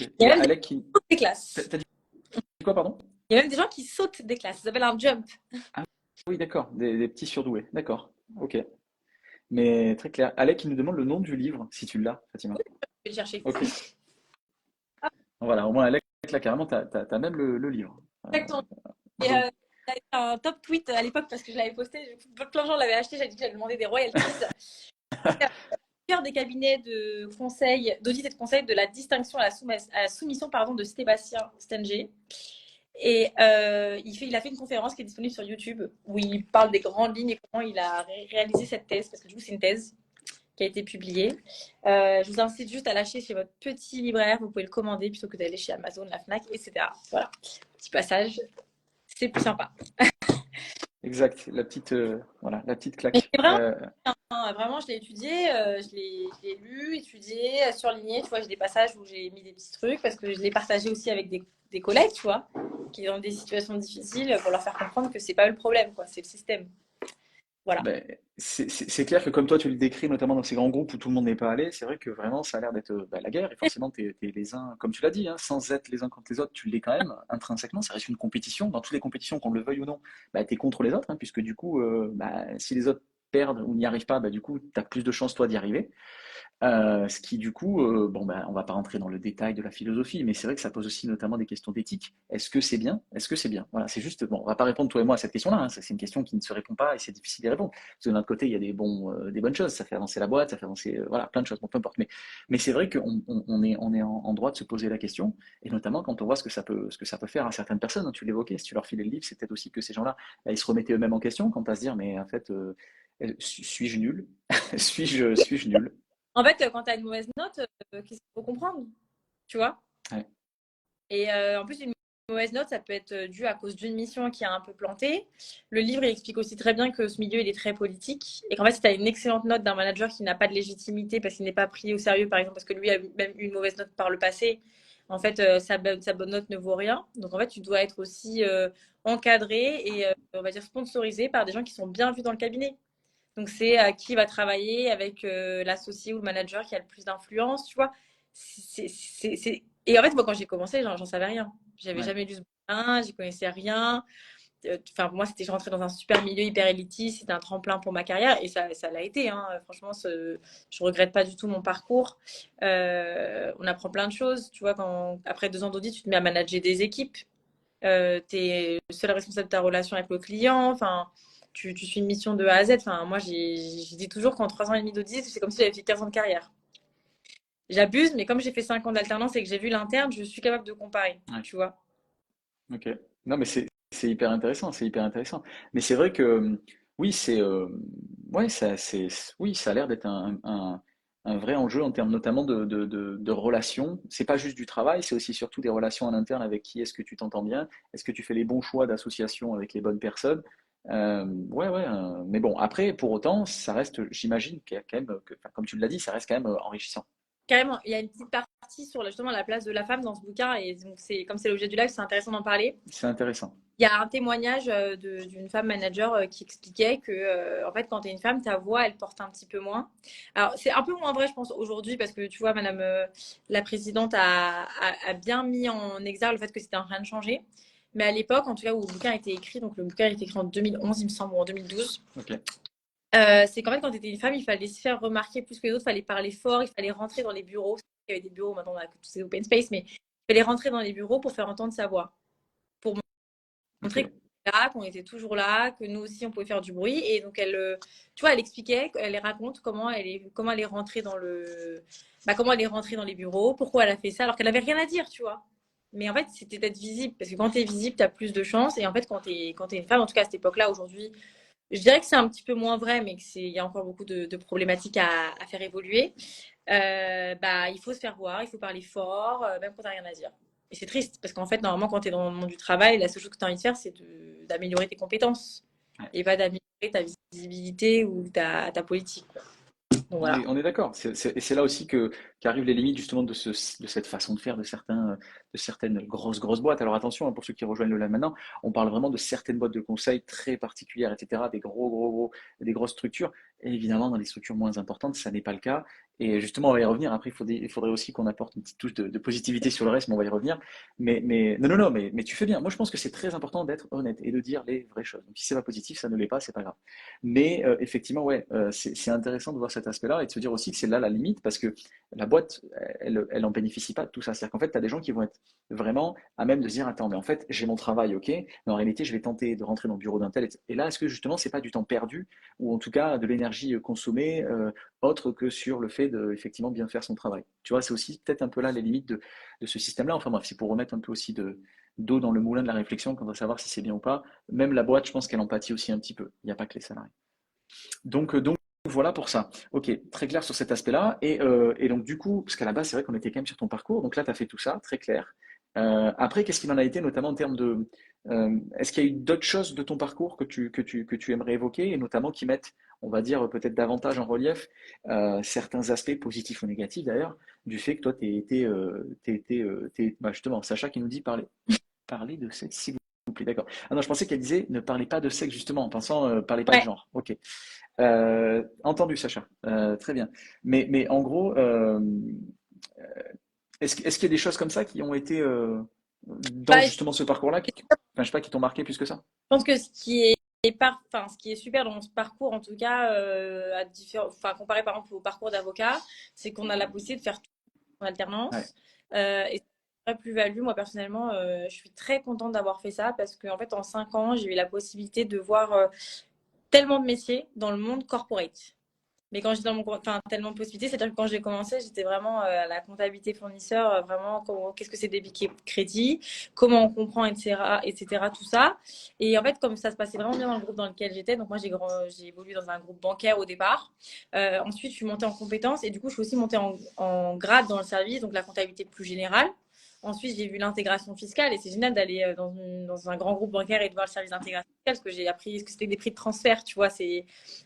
S1: Il
S2: Il y
S1: y
S2: a
S1: a
S2: même
S1: Alec qui.
S2: des classes.
S1: T'as dit quoi, pardon?
S2: Il y a même des gens qui sautent des classes. Ça s'appelle un jump.
S1: Ah oui, d'accord, des petits surdoués, d'accord. Ok. Mais très clair. Alec qui nous demande le nom du livre, si tu l'as, Fatima.
S2: Je vais le chercher.
S1: Ok. Voilà, au moins Alec, là, carrément, t'as même le livre.
S2: Exactement. Et
S1: Donc,
S2: j'avais fait un top tweet à l'époque parce que je l'avais posté. Plein de gens l'avaient acheté. J'avais dit que j'allais demander des royalties. Cœur des cabinets de conseil, d'audit et de conseil de la distinction à la soumission pardon, de Sébastien Stenger. Et il a fait une conférence qui est disponible sur YouTube où il parle des grandes lignes et comment il a réalisé cette thèse, parce que du coup, c'est une thèse qui a été publiée. Je vous incite juste à lâcher chez votre petit libraire. Vous pouvez le commander plutôt que d'aller chez Amazon, la Fnac, etc. Voilà, petit passage. C'est plus sympa.
S1: Exact, voilà, la petite
S2: Mais
S1: claque.
S2: c'est vraiment, vraiment, je l'ai étudié, je l'ai lu, étudié, surligné. Tu vois, j'ai des passages où j'ai mis des petits trucs parce que je l'ai partagé aussi avec des collègues, tu vois, qui ont des situations difficiles pour leur faire comprendre que c'est pas eux le problème, quoi, c'est le système. Voilà.
S1: Ben, c'est clair que comme toi tu le décris, notamment dans ces grands groupes où tout le monde n'est pas allé, c'est vrai que vraiment ça a l'air d'être la guerre et forcément t'es les uns, comme tu l'as dit, hein, sans être les uns contre les autres, tu l'es quand même intrinsèquement, ça reste une compétition. Dans toutes les compétitions, qu'on le veuille ou non, bah, t'es contre les autres, hein, puisque du coup, bah, si les autres perdent ou n'y arrivent pas, bah, du coup t'as plus de chances toi d'y arriver. Ce qui du coup, bon ben, on va pas rentrer dans le détail de la philosophie, mais c'est vrai que ça pose aussi notamment des questions d'éthique. Est-ce que c'est bien? Est-ce que c'est bien? Voilà, c'est juste, bon, on va pas répondre toi et moi à cette question-là, hein, c'est une question qui ne se répond pas et c'est difficile d'y répondre. Parce que de notre côté, il y a des bonnes choses, ça fait avancer la boîte, ça fait avancer, voilà, plein de choses, bon, peu importe. Mais c'est vrai qu'on est en droit de se poser la question, et notamment quand on voit ce que ça peut faire à certaines personnes, hein, tu l'évoquais, si tu leur filais le livre, c'est peut-être aussi que ces gens-là, ils se remettaient eux-mêmes en question, quant à se dire, mais en fait, suis-je nul? Suis-je nul?
S2: En fait, quand tu as une mauvaise note, qu'est-ce qu'il faut comprendre, tu vois?
S1: Ouais.
S2: Et en plus, une mauvaise note, ça peut être dû à cause d'une mission qui a un peu planté. Le livre, il explique aussi très bien que ce milieu, il est très politique. Et qu'en fait, si tu as une excellente note d'un manager qui n'a pas de légitimité parce qu'il n'est pas pris au sérieux, par exemple, parce que lui a même eu une mauvaise note par le passé, en fait, sa bonne note ne vaut rien. Donc, en fait, tu dois être aussi encadré et, on va dire, sponsorisé par des gens qui sont bien vus dans le cabinet. Donc, c'est qui va travailler avec l'associé ou le manager qui a le plus d'influence, tu vois. Et en fait, moi, quand j'ai commencé, j'en savais rien. J'avais
S1: Ouais.
S2: jamais lu ce bouquin, j'y connaissais rien. Enfin, pour moi, c'était je rentrais dans un super milieu hyper élitiste, c'était un tremplin pour ma carrière et ça l'a été. Hein. Franchement, je regrette pas du tout mon parcours. On apprend plein de choses. Tu vois, après 2 ans d'audit, tu te mets à manager des équipes. Tu es seul responsable de ta relation avec le client. Enfin, tu suis une mission de A à Z. Enfin, moi, j'ai dit toujours qu'en 3 ans et demi d'audit, c'est comme si j'avais fait 15 ans de carrière. J'abuse, mais comme j'ai fait 5 ans d'alternance et que j'ai vu l'interne, je suis capable de comparer,
S1: Ouais.
S2: tu vois.
S1: Ok. Non, mais c'est hyper intéressant, c'est hyper intéressant. Mais c'est vrai que oui, ouais, oui, ça a l'air d'être un vrai enjeu en termes notamment de relations. C'est pas juste du travail, c'est aussi surtout des relations en interne avec qui est-ce que tu t'entends bien, est-ce que tu fais les bons choix d'association avec les bonnes personnes. Ouais, ouais. Mais bon, après, pour autant, ça reste, j'imagine qu'il y a quand même, enfin, comme tu l'as dit, ça reste quand même enrichissant.
S2: Carrément, il y a une petite partie sur justement la place de la femme dans ce bouquin, et donc comme c'est l'objet du live, c'est intéressant d'en parler.
S1: C'est intéressant.
S2: Il y a un témoignage d'une femme manager qui expliquait que, en fait, quand tu es une femme, ta voix, elle porte un petit peu moins. Alors, c'est un peu moins vrai, je pense, aujourd'hui, parce que tu vois, Madame la présidente a bien mis en exergue le fait que c'était en train de changer. Mais à l'époque, en tout cas, où le bouquin a été écrit, donc le bouquin a été écrit en 2011, il me semble, ou en 2012,
S1: Ok.
S2: c'est qu'en fait, quand tu étais une femme, il fallait se faire remarquer plus que les autres, il fallait parler fort, il fallait rentrer dans les bureaux. Il y avait des bureaux, maintenant, on a tous ces open space, mais il fallait rentrer dans les bureaux pour faire entendre sa voix. Pour
S1: Ok.
S2: montrer qu'on était là, qu'on était toujours là, que nous aussi on pouvait faire du bruit. Et donc tu vois, elle expliquait, elle raconte comment elle est rentrée comment elle est rentrée dans les bureaux, pourquoi elle a fait ça, alors qu'elle avait rien à dire, tu vois. Mais en fait, c'était d'être visible, parce que quand tu es visible, tu as plus de chance. Et en fait, quand t'es une femme, en tout cas à cette époque-là, aujourd'hui, je dirais que c'est un petit peu moins vrai, mais il y a encore beaucoup de problématiques à faire évoluer. Il faut se faire voir, il faut parler fort, même quand tu n'as rien à dire. Et c'est triste, parce qu'en fait, normalement, quand tu es dans le monde du travail, la seule chose que tu as envie de faire, c'est d'améliorer tes compétences
S1: Ouais.
S2: et pas d'améliorer ta visibilité ou ta politique, quoi. Donc
S1: On
S2: voilà.
S1: est, on est d'accord. Et c'est là aussi qu'arrivent les limites justement de cette façon de faire de certaines grosses boîtes. Alors attention, hein, pour ceux qui rejoignent le live maintenant, on parle vraiment de certaines boîtes de conseil très particulières, etc. Des des grosses structures. Et évidemment, dans les structures moins importantes, ça n'est pas le cas. Et justement, on va y revenir. Après, il faudrait aussi qu'on apporte une petite touche de positivité sur le reste, mais on va y revenir. Non, non, non, mais tu fais bien. Moi, je pense que c'est très important d'être honnête et de dire les vraies choses. Donc, si c'est pas positif, ça ne l'est pas, c'est pas grave. Mais effectivement, ouais, c'est intéressant de voir cet aspect aspect-là et de se dire aussi que c'est là la limite parce que la boîte, elle en bénéficie pas de tout ça. C'est-à-dire qu'en fait, tu as des gens qui vont être vraiment à même de se dire, attends, mais en fait, j'ai mon travail, ok, mais en réalité, je vais tenter de rentrer dans le bureau d'un tel. Et là, est-ce que justement, c'est pas du temps perdu ou en tout cas de l'énergie consommée autre que sur le fait de effectivement bien faire son travail? Tu vois, c'est aussi peut-être un peu là les limites de ce système-là. Enfin bref, c'est pour remettre un peu aussi d'eau dans le moulin de la réflexion quant à savoir si c'est bien ou pas. Même la boîte, je pense qu'elle empathie aussi un petit peu. Il n'y a pas que les salariés. Donc voilà pour ça. Ok, très clair sur cet aspect-là. Et donc du coup, parce qu'à la base, c'est vrai qu'on était quand même sur ton parcours. Donc là, tu as fait tout ça, très clair. Après, qu'est-ce qu'il en a été, notamment en termes de... est-ce qu'il y a eu d'autres choses de ton parcours que tu aimerais évoquer, et notamment qui mettent, on va dire, peut-être davantage en relief certains aspects positifs ou négatifs d'ailleurs, du fait que toi, bah, justement, Sacha qui nous dit parler de sexe, s'il vous plaît, d'accord. Ah non, je pensais qu'elle disait ne parlez pas de sexe, justement, en pensant parlez pas de
S2: Ouais.
S1: genre. Ok. Entendu, Sacha. Très bien. Mais en gros, est-ce qu'il y a des choses comme ça qui ont été dans
S2: Bah,
S1: justement ce parcours-là, enfin, je sais pas, qui t'ont marqué plus que ça?
S2: je pense que ce qui est super dans ce parcours, en tout cas, enfin, comparé par exemple au parcours d'avocat, c'est qu'on a la possibilité de faire tout en
S1: Ouais.
S2: alternance. Et c'est une vraie plus-value. Moi, personnellement, je suis très contente d'avoir fait ça parce qu'en fait, en 5 ans, j'ai eu la possibilité de voir tellement de métiers dans le monde corporate. Mais quand j'étais dans enfin, tellement de possibilités, c'est-à-dire que quand j'ai commencé, j'étais vraiment à la comptabilité fournisseur, vraiment, qu'est-ce que c'est débit crédit, comment on comprend, etc., etc., tout ça. Et en fait, comme ça se passait vraiment bien dans le groupe dans lequel j'étais, donc moi, j'ai évolué dans un groupe bancaire au départ. Ensuite, je suis montée en compétences et du coup, je suis aussi montée en grade dans le service, donc la comptabilité plus générale. Ensuite, j'ai vu l'intégration fiscale et c'est génial d'aller dans un grand groupe bancaire et de voir le service d'intégration fiscale parce que j'ai appris que c'était des prix de transfert, tu vois,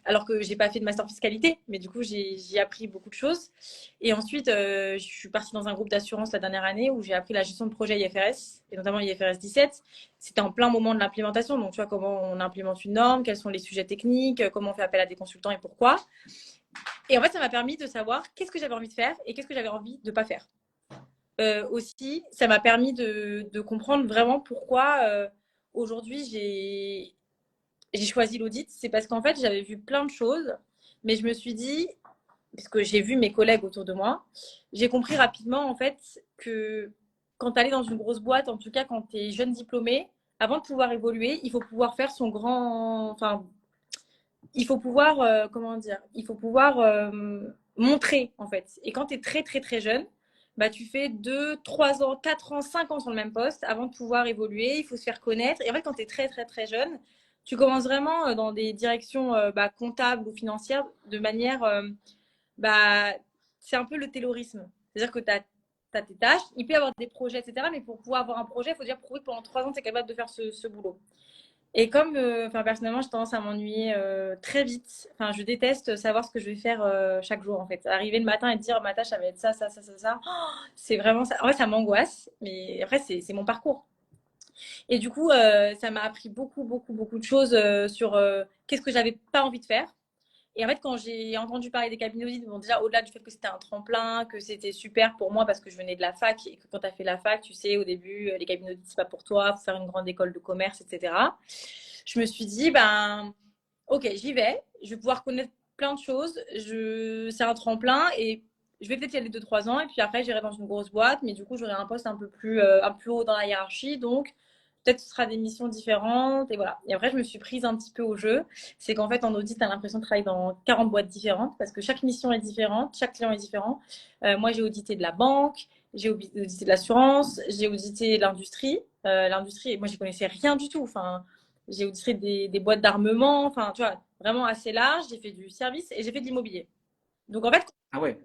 S2: alors que j'ai pas fait de master fiscalité, mais du coup j'ai appris beaucoup de choses. Et ensuite, je suis partie dans un groupe d'assurance la dernière année où j'ai appris la gestion de projet IFRS et notamment IFRS 17. C'était en plein moment de l'implémentation, donc tu vois comment on implémente une norme, quels sont les sujets techniques, comment on fait appel à des consultants et pourquoi. Et en fait, ça m'a permis de savoir qu'est-ce que j'avais envie de faire et qu'est-ce que j'avais envie de pas faire. Aussi, ça m'a permis de comprendre vraiment pourquoi aujourd'hui j'ai choisi l'audit, c'est parce qu'en fait, j'avais vu plein de choses, mais je me suis dit, parce que j'ai vu mes collègues autour de moi, j'ai compris rapidement en fait que quand tu allais dans une grosse boîte, en tout cas quand tu es jeune diplômé, avant de pouvoir évoluer, il faut pouvoir faire son grand. Enfin, il faut pouvoir, comment dire, il faut pouvoir montrer en fait. Et quand tu es très très très jeune, bah, tu fais 2, 3 ans, 4 ans, 5 ans sur le même poste avant de pouvoir évoluer. Il faut se faire connaître. Et en fait, quand tu es très très très jeune, tu commences vraiment dans des directions bah, comptables ou financières de manière. Bah, c'est un peu le taylorisme. C'est-à-dire que tu as tes tâches, il peut y avoir des projets, etc. Mais pour pouvoir avoir un projet, il faut déjà prouver que pendant 3 ans, tu es capable de faire ce boulot. Et comme, enfin, personnellement, j'ai tendance à m'ennuyer très vite. Enfin, je déteste savoir ce que je vais faire chaque jour, en fait. Arriver le matin et dire, ma tâche, ça va être ça, ça, ça, ça, ça. Oh, c'est vraiment ça. En fait, ça m'angoisse, mais après, c'est mon parcours. Et du coup, ça m'a appris beaucoup, beaucoup, beaucoup de choses sur qu'est-ce que j'avais pas envie de faire. Et en fait, quand j'ai entendu parler des cabinets d'audit, bon, déjà, au-delà du fait que c'était un tremplin, que c'était super pour moi parce que je venais de la fac et que quand tu as fait la fac, tu sais, au début, les cabinets d'audit, c'est pas pour toi, il faut faire une grande école de commerce, etc. Je me suis dit, ben, ok, j'y vais, je vais pouvoir connaître plein de choses, c'est un tremplin et je vais peut-être y aller 2, 3 ans et puis après, j'irai dans une grosse boîte, mais du coup, j'aurai un poste un peu haut dans la hiérarchie, donc peut-être ce sera des missions différentes et voilà. Et après, je me suis prise un petit peu au jeu. C'est qu'en fait, en audit, tu as l'impression de travailler dans 40 boîtes différentes parce que chaque mission est différente, chaque client est différent. Moi, j'ai audité de la banque, j'ai audité de l'assurance, j'ai audité l'industrie. L'industrie, moi, je connaissais rien du tout. Enfin, j'ai audité des boîtes d'armement, enfin, tu vois, vraiment assez large. J'ai fait du service et j'ai fait de l'immobilier. Donc, en fait,
S1: Ah ouais.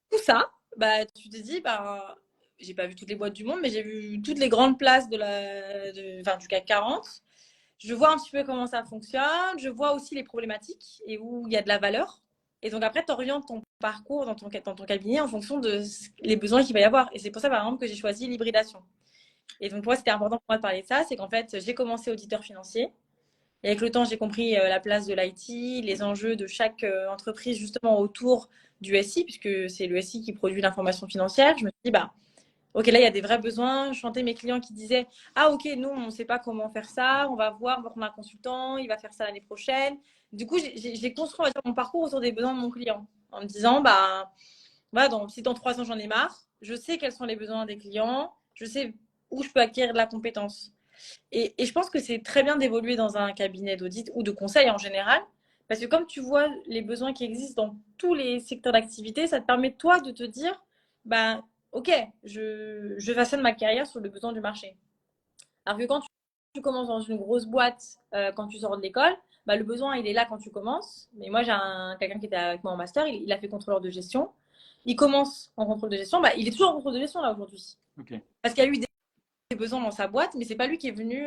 S2: tout ça, bah, tu te dis, bah, j'ai pas vu toutes les boîtes du monde, mais j'ai vu toutes les grandes places enfin, du CAC 40. Je vois un petit peu comment ça fonctionne. Je vois aussi les problématiques et où il y a de la valeur. Et donc après, tu orientes ton parcours dans ton cabinet en fonction les besoins qu'il va y avoir. Et c'est pour ça, par exemple, que j'ai choisi l'hybridation. Et donc, moi, c'était important pour moi de parler de ça. C'est qu'en fait, j'ai commencé auditeur financier. Et avec le temps, j'ai compris la place de l'IT, les enjeux de chaque entreprise justement autour du SI, puisque c'est le SI qui produit l'information financière. Je me suis dit, bah, ok, là, il y a des vrais besoins. Je chantais mes clients qui disaient, ah, ok, nous, on ne sait pas comment faire ça. On va voir un consultant, il va faire ça l'année prochaine. Du coup, j'ai construit, on va dire, mon parcours autour des besoins de mon client en me disant, bah, voilà, si dans 3 ans j'en ai marre, je sais quels sont les besoins des clients, je sais où je peux acquérir de la compétence. Et je pense que c'est très bien d'évoluer dans un cabinet d'audit ou de conseil en général, parce que comme tu vois les besoins qui existent dans tous les secteurs d'activité, ça te permet toi de te dire, bah, ok, je façonne ma carrière sur le besoin du marché. Alors que quand tu commences dans une grosse boîte, quand tu sors de l'école, bah, le besoin, il est là quand tu commences. Mais moi, j'ai quelqu'un qui était avec moi en master, il a fait contrôleur de gestion. Il commence en contrôle de gestion, bah, il est toujours en contrôle de gestion là aujourd'hui.
S1: Ok.
S2: Parce qu'il y a eu des besoins dans sa boîte, mais c'est pas lui qui est venu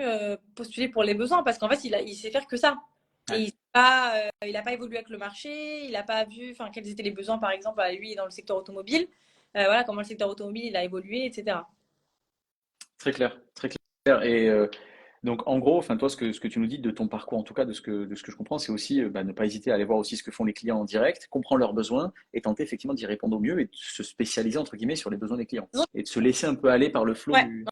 S2: postuler pour les besoins parce qu'en fait, il sait faire que ça. Et
S1: Ouais.
S2: il n'a pas évolué avec le marché, il n'a pas vu quels étaient les besoins, par exemple, à lui dans le secteur automobile. Voilà comment le secteur automobile il a évolué, etc.
S1: Très clair, très clair. Et donc, en gros, enfin, toi, ce que tu nous dis de ton parcours, en tout cas, de ce que je comprends, c'est aussi bah, ne pas hésiter à aller voir aussi ce que font les clients en direct, comprendre leurs besoins et tenter effectivement d'y répondre au mieux et de se spécialiser, entre guillemets, sur les besoins des clients et de se laisser un peu aller par le flot
S2: Ouais.
S1: du.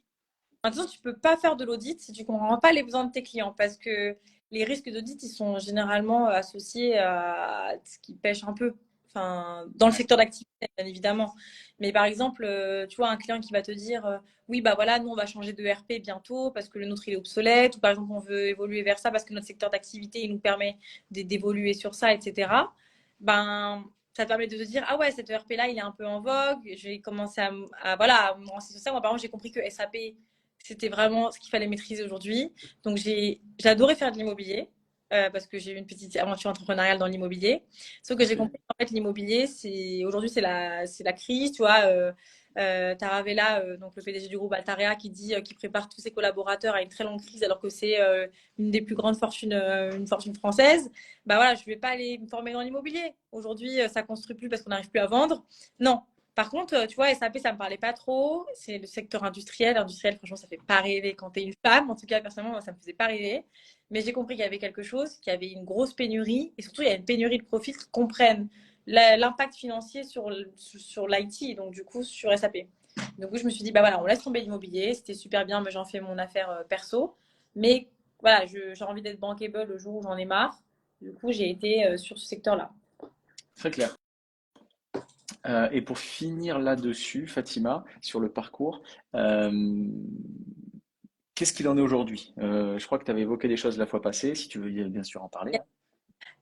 S2: Maintenant, tu peux pas faire de l'audit si tu comprends pas les besoins de tes clients parce que les risques d'audit, ils sont généralement associés à ce qui pêche un peu. Dans le
S1: Ouais.
S2: secteur d'activité, bien évidemment. Mais par exemple, tu vois, un client qui va te dire, oui, bah voilà, nous, on va changer de RP bientôt parce que le nôtre, il est obsolète. Ou par exemple, on veut évoluer vers ça parce que notre secteur d'activité, il nous permet d'évoluer sur ça, etc. Ben, ça te permet de te dire, ah ouais, cet ERP-là, il est un peu en vogue. J'ai commencé voilà, à me renseigner sur ça. Moi, par exemple, j'ai compris que SAP, c'était vraiment ce qu'il fallait maîtriser aujourd'hui. Donc, j'ai adoré faire de l'immobilier parce que j'ai eu une petite aventure entrepreneuriale dans l'immobilier. Sauf que j'ai
S1: Ok.
S2: compris qu'en fait, l'immobilier, aujourd'hui, c'est la crise. Tu vois, Taravella, donc le PDG du groupe Altarea, qui prépare tous ses collaborateurs à une très longue crise alors que c'est une des plus grandes fortunes, une fortune française. Bah voilà, je ne vais pas aller me former dans l'immobilier. Aujourd'hui, ça ne construit plus parce qu'on n'arrive plus à vendre. Non, par contre, tu vois, SAP, ça me parlait pas trop. C'est le secteur industriel. Industriel, franchement, ça fait pas rêver quand tu es une femme. En tout cas, personnellement, moi, ça me faisait pas rêver. Mais j'ai compris qu'il y avait quelque chose, qu'il y avait une grosse pénurie. Et surtout, il y a une pénurie de profils qui comprennent l'impact financier sur l'IT, donc du coup, sur SAP. Donc, je me suis dit, bah voilà, on laisse tomber l'immobilier. C'était super bien, mais j'en fais mon affaire perso. Mais voilà, j'ai envie d'être bankable le jour où j'en ai marre. Du coup, j'ai été sur ce secteur-là.
S1: Très clair. Et pour finir là-dessus, Fatima, sur le parcours, euh, qu'est-ce qu'il en est aujourd'hui? Je crois que tu avais évoqué des choses la fois passée, si tu veux bien sûr en parler,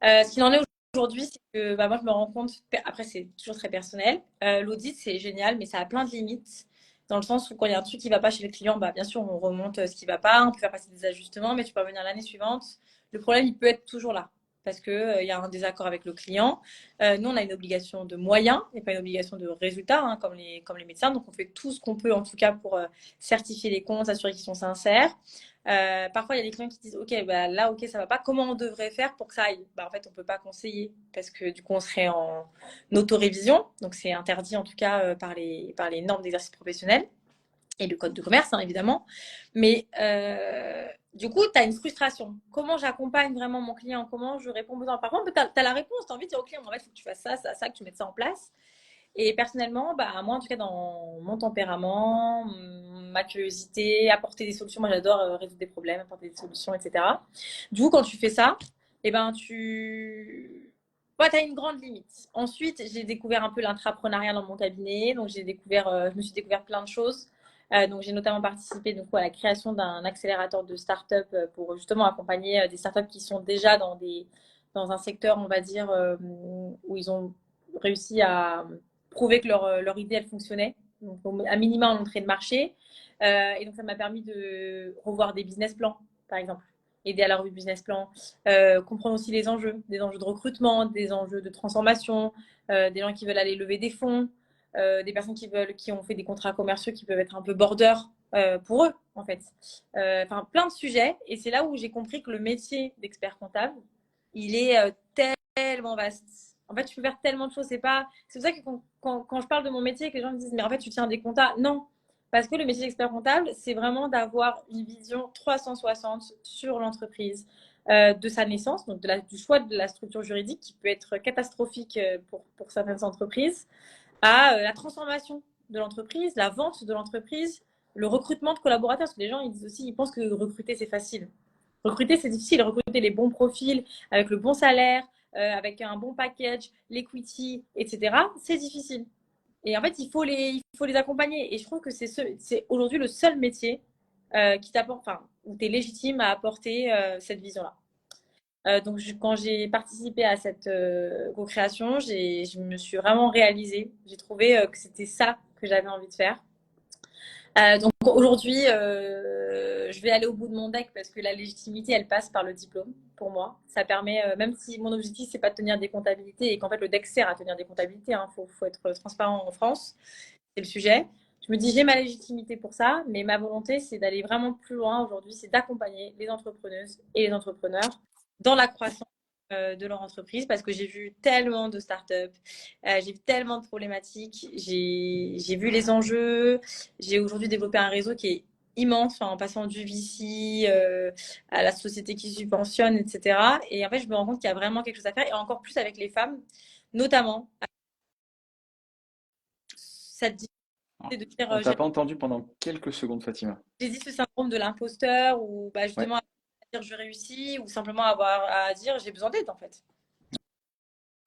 S1: hein.
S2: Ce qu'il en est aujourd'hui, c'est que bah, moi, je me rends compte, après, c'est toujours très personnel. L'audit, c'est génial, mais ça a plein de limites. Dans le sens où quand il y a un truc qui ne va pas chez le client, bah, bien sûr, on remonte ce qui ne va pas, on peut faire passer des ajustements, mais tu peux revenir l'année suivante. Le problème, il peut être toujours là. Parce qu'il il y a un désaccord avec le client. Nous, on a une obligation de moyens et pas une obligation de résultats, hein, comme les médecins. Donc, on fait tout ce qu'on peut, en tout cas, pour certifier les comptes, s'assurer qu'ils sont sincères. Parfois, il y a des clients qui disent, OK, bah, là, OK, ça va pas. Comment on devrait faire pour que ça aille? Bah, en fait, on peut pas conseiller parce que du coup, on serait en autorévision. Donc, c'est interdit en tout cas par les normes d'exercice professionnel et le code de commerce, hein, évidemment. Mais du coup, tu as une frustration. Comment j'accompagne vraiment mon client? Comment je réponds aux besoins? Par contre, tu as la réponse. Tu as envie de dire au client, en fait, il faut que tu fasses ça, ça, ça, que tu mettes ça en place. Et personnellement, bah, moi, en tout cas, dans mon tempérament, ma curiosité, apporter des solutions, moi, j'adore résoudre des problèmes, apporter des solutions, etc. Du coup, quand tu fais ça, eh ben, ouais, tu as une grande limite. Ensuite, j'ai découvert un peu l'intrapreneuriat dans mon cabinet. Donc, je me suis découvert plein de choses. Donc, j'ai notamment participé donc, à la création d'un accélérateur de start-up pour justement accompagner des start-up qui sont déjà dans un secteur, on va dire, où ils ont réussi à prouver que leur idée, elle fonctionnait. Donc, à minima, en entrée de marché. Et donc, ça m'a permis de revoir des business plans, par exemple. Aider à la revue business plan. Comprendre aussi les enjeux, des enjeux de recrutement, des enjeux de transformation, des gens qui veulent aller lever des fonds, des personnes qui ont fait des contrats commerciaux qui peuvent être un peu border pour eux, en fait. Enfin, plein de sujets. Et c'est là où j'ai compris que le métier d'expert comptable, il est tellement vaste. En fait, tu peux faire tellement de choses. C'est pour ça que quand je parle de mon métier, que les gens me disent, mais en fait, tu tiens des comptas. Non, parce que le métier d'expert comptable, c'est vraiment d'avoir une vision 360 sur l'entreprise, de sa naissance, donc du choix de la structure juridique qui peut être catastrophique pour certaines entreprises, à la transformation de l'entreprise, la vente de l'entreprise, le recrutement de collaborateurs. Parce que les gens, ils disent aussi, ils pensent que recruter, c'est facile. Recruter, c'est difficile. Recruter les bons profils avec le bon salaire, avec un bon package, l'equity, etc., c'est difficile. Et en fait, il faut les accompagner. Et je trouve que c'est aujourd'hui le seul métier qui t'apporte, enfin, où tu es légitime à apporter cette vision-là. Donc, quand j'ai participé à cette co-création, je me suis vraiment réalisée. J'ai trouvé que c'était ça que j'avais envie de faire. Donc aujourd'hui, je vais aller au bout de mon deck parce que la légitimité, elle passe par le diplôme pour moi. Ça permet, même si mon objectif, c'est pas de tenir des comptabilités et qu'en fait le deck sert à tenir des comptabilités, hein, faut être transparent en France, c'est le sujet. Je me dis, j'ai ma légitimité pour ça, mais ma volonté, c'est d'aller vraiment plus loin aujourd'hui, c'est d'accompagner les entrepreneuses et les entrepreneurs dans la croissance de leur entreprise parce que j'ai vu tellement de startups, j'ai vu tellement de problématiques, j'ai vu les enjeux, j'ai aujourd'hui développé un réseau qui est immense, enfin, en passant du VC à la société qui subventionne, etc. Et en fait, je me rends compte qu'il y a vraiment quelque chose à faire, et encore plus avec les femmes, notamment cette difficulté de dire
S1: On t'a pas entendu pendant quelques secondes, Fatima.
S2: j'ai dit ce syndrome de l'imposteur ou bah,
S1: Ouais,
S2: justement à dire je réussis ou simplement avoir à dire j'ai besoin d'aide en fait.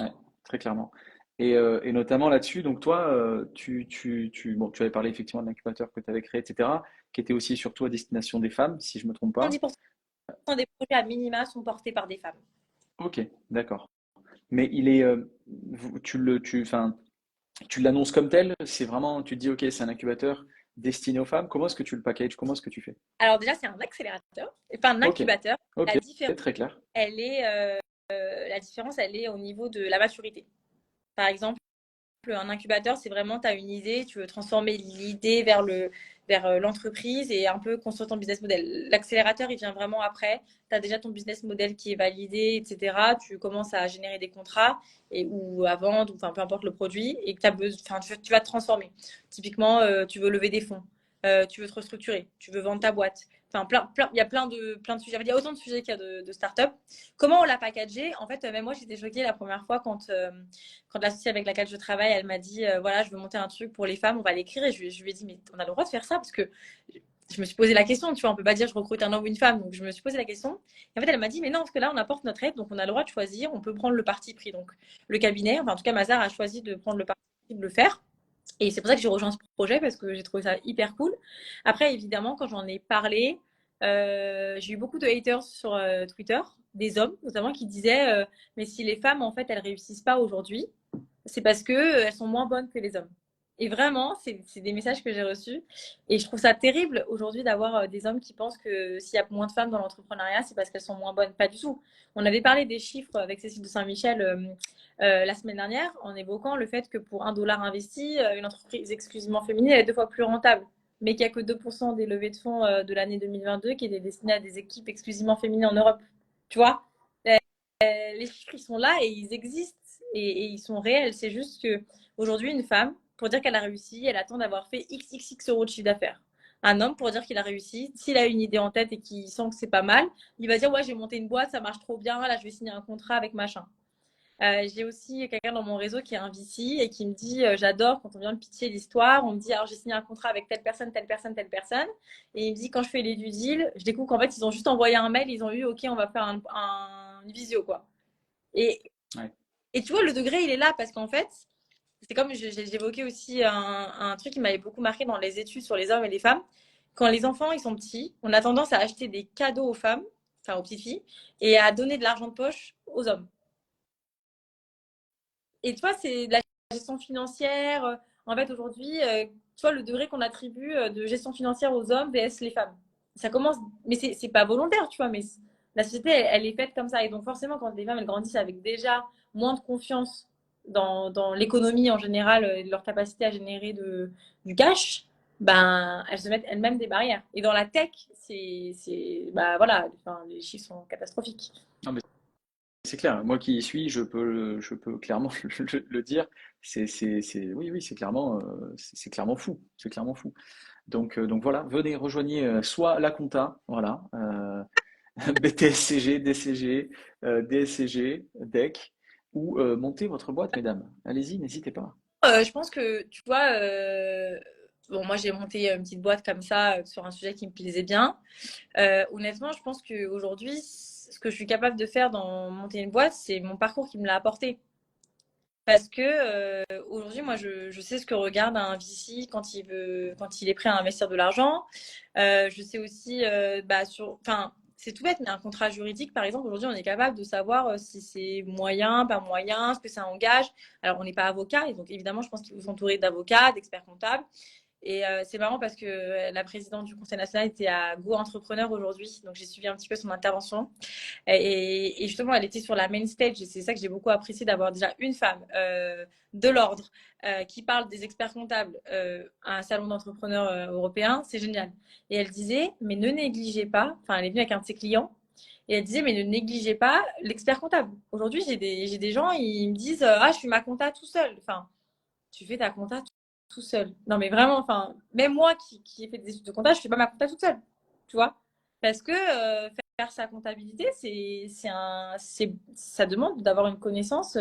S1: ouais, très clairement. Et notamment là-dessus, donc toi, bon, tu avais parlé effectivement de l'incubateur que tu avais créé, etc., qui était aussi surtout à destination des femmes, si je me trompe pas.
S2: 70% des projets à minima sont portés par des femmes.
S1: Ok, d'accord. Mais il est, enfin, tu l'annonces comme tel, c'est vraiment, tu te dis, ok, c'est un incubateur destiné aux femmes. Comment est-ce que tu le packages? Comment est-ce que tu fais?
S2: Alors déjà c'est un accélérateur, enfin un
S1: Ok,
S2: incubateur.
S1: ok,
S2: La différence,
S1: très clair.
S2: elle est, la différence, elle est au niveau de la maturité. Par exemple, un incubateur, c'est vraiment, tu as une idée, tu veux transformer l'idée vers l'entreprise et un peu construire ton business model. L'accélérateur, il vient vraiment après. Tu as déjà ton business model qui est validé, etc. Tu commences à générer des contrats ou à vendre, ou, enfin, peu importe le produit, et que tu vas te transformer. Typiquement, tu veux lever des fonds, tu veux te restructurer, tu veux vendre ta boîte. Enfin, il y a plein de sujets. Il y a autant de sujets qu'il y a de start-up. Comment on l'a packagé? En fait, même moi, j'étais choquée la première fois quand l'associée avec laquelle je travaille, elle m'a dit voilà, je veux monter un truc pour les femmes, on va l'écrire. Et je lui ai dit mais on a le droit de faire ça parce que je me suis posé la question, tu vois, on peut pas dire je recrute un homme ou une femme. Donc je me suis posé la question. Et en fait, elle m'a dit mais non, parce que là, on apporte notre aide, donc on a le droit de choisir, on peut prendre le parti pris. Donc le cabinet, enfin en tout cas, Mazar a choisi de prendre le parti pris de le faire. Et c'est pour ça que j'ai rejoint ce projet parce que j'ai trouvé ça hyper cool. Après, évidemment, quand j'en ai parlé, j'ai eu beaucoup de haters sur Twitter, des hommes notamment qui disaient mais si les femmes en fait elles réussissent pas aujourd'hui, c'est parce que elles sont moins bonnes que les hommes. Et vraiment, c'est des messages que j'ai reçus. Et je trouve ça terrible aujourd'hui d'avoir des hommes qui pensent que s'il y a moins de femmes dans l'entrepreneuriat, c'est parce qu'elles sont moins bonnes. Pas du tout. On avait parlé des chiffres avec Cécile de Saint-Michel la semaine dernière en évoquant le fait que pour 1 dollar investi, une entreprise exclusivement féminine elle est 2 fois plus rentable. Mais qu'il n'y a que 2% des levées de fonds de l'année 2022 qui étaient destinées à des équipes exclusivement féminines en Europe. Tu vois, les chiffres, ils sont là et ils existent et ils sont réels. C'est juste que aujourd'hui, une femme, pour dire qu'elle a réussi, elle attend d'avoir fait XXX euros de chiffre d'affaires. Un homme, pour dire qu'il a réussi, s'il a une idée en tête et qu'il sent que c'est pas mal, il va dire ouais, j'ai monté une boîte, ça marche trop bien, là, je vais signer un contrat avec machin. J'ai aussi quelqu'un dans mon réseau qui est un VC et qui me dit j'adore quand on vient me pitcher l'histoire. On me dit alors j'ai signé un contrat avec telle personne, telle personne, telle personne. Et il me dit quand je fais les due deals, je découvre qu'en fait ils ont juste envoyé un mail, ils ont eu ok, on va faire une visio quoi. Et,
S1: Ouais.
S2: et tu vois, le degré il est là parce qu'en fait, c'est comme j'évoquais aussi un truc qui m'avait beaucoup marqué dans les études sur les hommes et les femmes. Quand les enfants ils sont petits, on a tendance à acheter des cadeaux aux femmes, enfin aux petites filles, et à donner de l'argent de poche aux hommes. Et tu vois, c'est de la gestion financière. En fait, aujourd'hui, tu vois, le degré qu'on attribue de gestion financière aux hommes vs les femmes. Ça commence, mais c'est pas volontaire, tu vois, mais la société, elle est faite comme ça. Et donc, forcément, quand les femmes, elles grandissent avec déjà moins de confiance dans l'économie en général et de leur capacité à générer du cash, ben, elles se mettent elles-mêmes des barrières. Et dans la tech, bah voilà, enfin, les chiffres sont catastrophiques.
S1: Non, mais c'est clair. Moi qui y suis, je peux clairement le dire. Oui, oui, c'est clairement fou. C'est clairement fou. Donc voilà, venez, rejoignez soit la compta, voilà, BTSCG, DCG, DSCG, DEC, ou montez votre boîte, mesdames. Allez-y, n'hésitez pas.
S2: Je pense que, tu vois, bon, moi, j'ai monté une petite boîte comme ça sur un sujet qui me plaisait bien. Honnêtement, je pense qu'aujourd'hui, ce que je suis capable de faire dans monter une boîte, c'est mon parcours qui me l'a apporté. Parce que aujourd'hui, moi, je sais ce que regarde un VC quand il est prêt à investir de l'argent. Je sais aussi, enfin, c'est tout bête, mais un contrat juridique, par exemple, aujourd'hui, on est capable de savoir si c'est moyen, pas moyen, ce que ça engage. Alors, on n'est pas avocat, et donc évidemment, je pense qu'il faut s'entourer d'avocats, d'experts comptables. Et c'est marrant parce que la présidente du Conseil national était à Go Entrepreneur aujourd'hui, donc j'ai suivi un petit peu son intervention. Et justement, elle était sur la main stage, et c'est ça que j'ai beaucoup apprécié d'avoir déjà une femme de l'ordre qui parle des experts comptables à un salon d'entrepreneurs européen, c'est génial. Et elle disait, mais ne négligez pas, enfin, elle est venue avec un de ses clients, et elle disait, mais ne négligez pas l'expert comptable. Aujourd'hui, j'ai des gens, ils me disent, ah, je suis ma compta tout seul. Enfin, tu fais ta compta tout seul. Non, mais vraiment, enfin, même moi qui ai fait des études de compta, je fais pas ma compta toute seule, tu vois. Parce que faire sa comptabilité, ça demande d'avoir une connaissance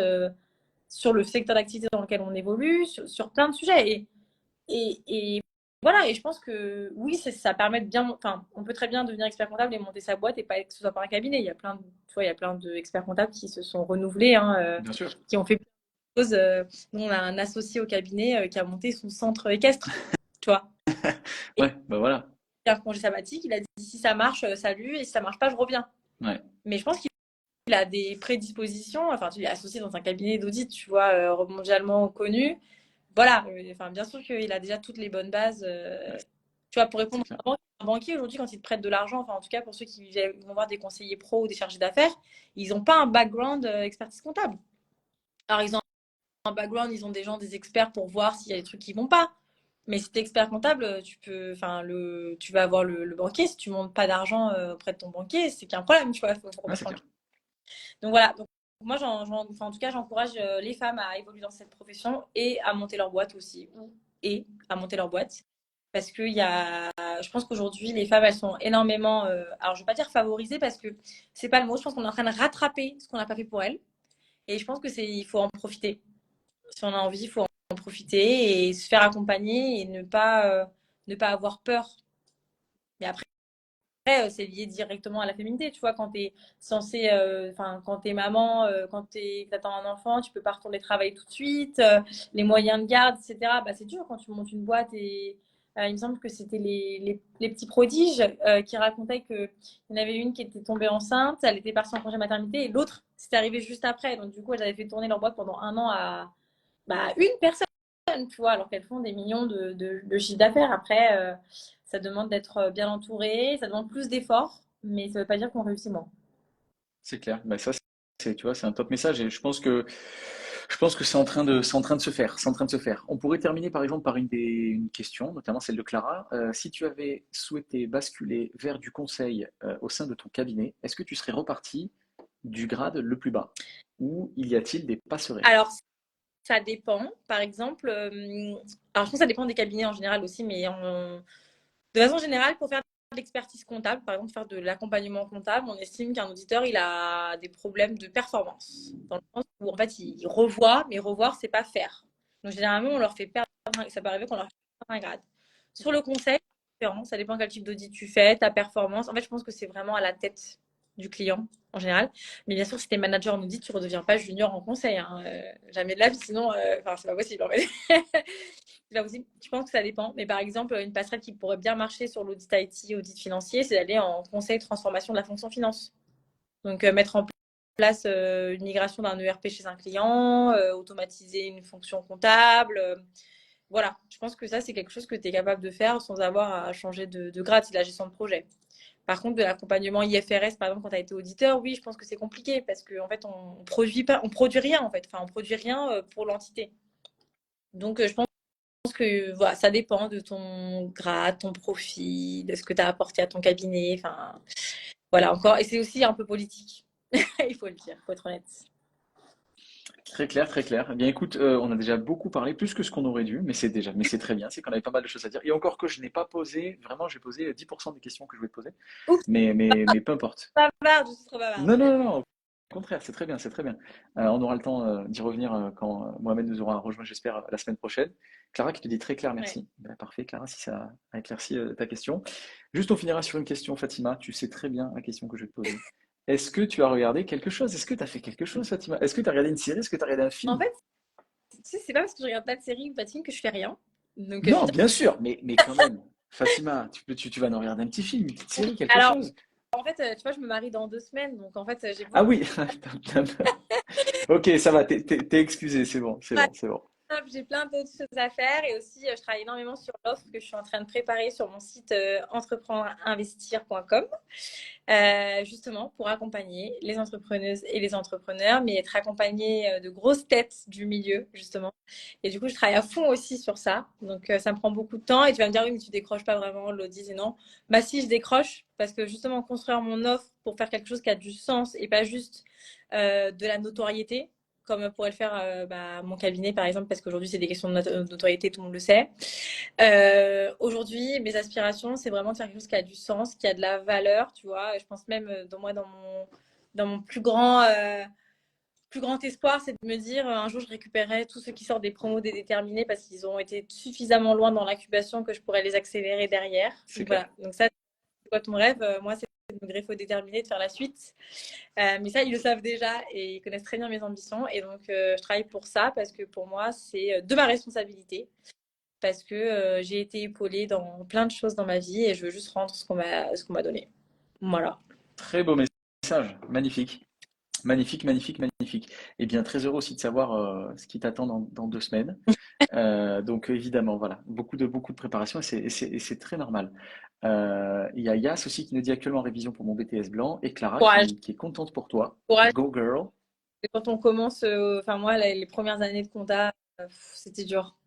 S2: sur le secteur d'activité dans lequel on évolue, sur plein de sujets. Et voilà, et je pense que oui, ça permet de bien, enfin, on peut très bien devenir expert comptable et monter sa boîte et pas que ce soit par un cabinet. Il y a plein de, tu vois, il y a plein d'experts comptables qui se sont renouvelés, hein,
S1: Bien sûr.
S2: qui ont fait plein de choses. Nous, on a un associé au cabinet qui a monté son centre équestre, tu vois. Et
S1: Ouais, bah voilà.
S2: il a un congé sabbatique, il a dit si ça marche, salut, et si ça marche pas, je reviens.
S1: Ouais,
S2: Mais je pense qu'il a des prédispositions, enfin, tu es associé dans un cabinet d'audit, tu vois, mondialement connu. Voilà, enfin, bien sûr qu'il a déjà toutes les bonnes bases. Tu vois, pour
S1: c'est
S2: répondre
S1: clair.
S2: à un banquier aujourd'hui, quand il te prête de l'argent, enfin, en tout cas, pour ceux qui vont voir des conseillers pro ou des chargés d'affaires, ils n'ont pas un background expertise comptable. Alors, ils ont un background, ils ont des gens, des experts pour voir s'il y a des trucs qui vont pas. Mais si tu es expert comptable, tu vas avoir le banquier. Si tu ne montes pas d'argent auprès de ton banquier, c'est qu'il y a un problème, tu vois, il faut
S1: Ouais,
S2: remettre
S1: c'est
S2: en
S1: clair.
S2: question. Donc voilà, donc moi, enfin, en tout cas, j'encourage les femmes à évoluer dans cette profession et à monter leur boîte aussi, et à monter leur boîte. Parce que je pense qu'aujourd'hui, les femmes, elles sont énormément, alors je ne vais pas dire favorisées parce que c'est pas le mot, je pense qu'on est en train de rattraper ce qu'on n'a pas fait pour elles. Et je pense il faut en profiter. Si on a envie, il faut en profiter et se faire accompagner et ne pas avoir peur. Mais après, c'est lié directement à la féminité. Tu vois, quand tu es censé, enfin, quand tu es maman, quand tu attends un enfant, tu peux pas retourner travailler tout de suite, les moyens de garde, etc. Bah, c'est dur quand tu montes une boîte et il me semble que c'était les petits prodiges qui racontaient qu'il y en avait une qui était tombée enceinte, elle était partie en congé maternité et l'autre, c'était arrivé juste après. Donc, du coup, elles avaient fait tourner leur boîte pendant un an à une personne, tu vois, alors qu'elles font des millions de chiffres d'affaires. Après, ça demande d'être bien entouré, ça demande plus d'efforts, mais ça ne veut pas dire qu'on réussit moins.
S1: C'est clair. Bah ça, c'est, tu vois, c'est un top message et je pense que c'est en train de se faire. C'est en train de se faire. On pourrait terminer par exemple par une question, notamment celle de Clara. Si tu avais souhaité basculer vers du conseil au sein de ton cabinet, est-ce que tu serais reparti du grade le plus bas? Ou y a-t-il des passerelles?
S2: Alors, ça dépend. Par exemple, alors je pense que ça dépend des cabinets en général aussi, mais de façon générale, pour faire de l'expertise comptable, par exemple, faire de l'accompagnement comptable, on estime qu'un auditeur, il a des problèmes de performance. Dans le sens où, en fait, il revoit, mais revoir, c'est pas faire. Donc, généralement, on leur fait perdre, ça peut arriver qu'on leur fait perdre un grade. Sur le conseil, c'est différent. Ça dépend quel type d'audit tu fais, ta performance. En fait, je pense que c'est vraiment à la tête du client en général. Mais bien sûr, si tu es manager en audit, tu ne redeviens pas junior en conseil, hein. Jamais de la vie, sinon, enfin, c'est pas possible en fait. C'est pas possible. Je pense que ça dépend. Mais par exemple, une passerelle qui pourrait bien marcher sur l'audit IT, audit financier, c'est d'aller en conseil de transformation de la fonction finance. Donc, mettre en place une migration d'un ERP chez un client, automatiser une fonction comptable. Voilà, je pense que ça, c'est quelque chose que tu es capable de faire sans avoir à changer de grade, c'est de la gestion de projet. Par contre, de l'accompagnement IFRS, par exemple, quand tu as été auditeur, oui, je pense que c'est compliqué parce qu'en fait, on produit pas, on produit rien en fait. Enfin, on produit rien pour l'entité. Donc, je pense que voilà, ça dépend de ton grade, ton profil, de ce que tu as apporté à ton cabinet. Enfin, voilà, encore. Et c'est aussi un peu politique. Il faut le dire, il faut être honnête.
S1: Très clair, très clair. Eh bien, écoute, on a déjà beaucoup parlé, plus que ce qu'on aurait dû, mais c'est très bien. C'est qu'on avait pas mal de choses à dire. Et encore que je n'ai pas posé, vraiment, j'ai posé 10% des questions que je voulais te poser.
S2: Oups,
S1: Mais peu importe.
S2: bavarde, je suis trop bavarde.
S1: Non, non, non, non. Au contraire, c'est très bien, c'est très bien. On aura le temps d'y revenir quand Mohamed nous aura rejoint, j'espère, la semaine prochaine. Clara qui te dit très clair,
S2: Ouais.
S1: merci. Ben, parfait, Clara, si ça a éclairci ta question. Juste, on finira sur une question, Fatima. Tu sais très bien la question que je vais te poser. Est-ce que tu as regardé quelque chose? Est-ce que tu as fait quelque chose, Fatima? Est-ce que tu as regardé une série? Est-ce que tu as regardé un
S2: En
S1: film?
S2: fait, tu sais, c'est pas parce que je regarde pas de série ou pas de film que je fais rien. Donc, je
S1: Non,
S2: suis
S1: bien sûr, mais quand même. Fatima, tu vas nous regarder un petit film, une petite série, quelque
S2: alors,
S1: chose.
S2: en fait, tu vois, je me marie dans 2 semaines, donc en fait, j'ai
S1: Ah
S2: beaucoup
S1: oui, ok, ça va, t'es excusé, c'est bon, c'est
S2: de
S1: bon, c'est bon.
S2: j'ai plein d'autres choses à faire et aussi, je travaille énormément sur l'offre que je suis en train de préparer sur mon site entreprendreinvestir.com. Justement pour accompagner les entrepreneuses et les entrepreneurs, mais être accompagné de grosses têtes du milieu, justement. Et du coup, je travaille à fond aussi sur ça. Donc, ça me prend beaucoup de temps. Et tu vas me dire, oui, mais tu décroches pas vraiment. L'autre disait non. Bah, si, je décroche parce que justement, construire mon offre pour faire quelque chose qui a du sens et pas juste de la notoriété. Comme pourrait le faire mon cabinet, par exemple, parce qu'aujourd'hui, c'est des questions de notoriété, tout le monde le sait. Aujourd'hui, mes aspirations, c'est vraiment de faire quelque chose qui a du sens, qui a de la valeur, tu vois. Je pense même dans mon plus grand espoir, c'est de me dire un jour, je récupérerai tous ceux qui sortent des promos déterminés parce qu'ils ont été suffisamment loin dans l'incubation que je pourrais les accélérer derrière.
S1: C'est
S2: Donc
S1: clair.
S2: voilà. Donc ça, c'est quoi ton rêve? Moi, c'est de me greffer au déterminé, de faire la suite. Mais ça, ils le savent déjà et ils connaissent très bien mes ambitions. Et donc, je travaille pour ça parce que pour moi, c'est de ma responsabilité parce que j'ai été épaulée dans plein de choses dans ma vie et je veux juste rendre ce qu'on m'a donné. Voilà.
S1: Très beau message, magnifique. Magnifique, magnifique, magnifique. Eh bien, très heureux aussi de savoir ce qui t'attend dans 2 semaines. Donc, évidemment, voilà, beaucoup de préparation et c'est très normal. Il y a Yas aussi qui nous dit actuellement en révision pour mon BTS blanc et Clara
S2: Courage.
S1: qui est contente pour toi.
S2: Courage.
S1: Go girl.
S2: Et quand on commence, enfin moi, les premières années de compta, c'était dur.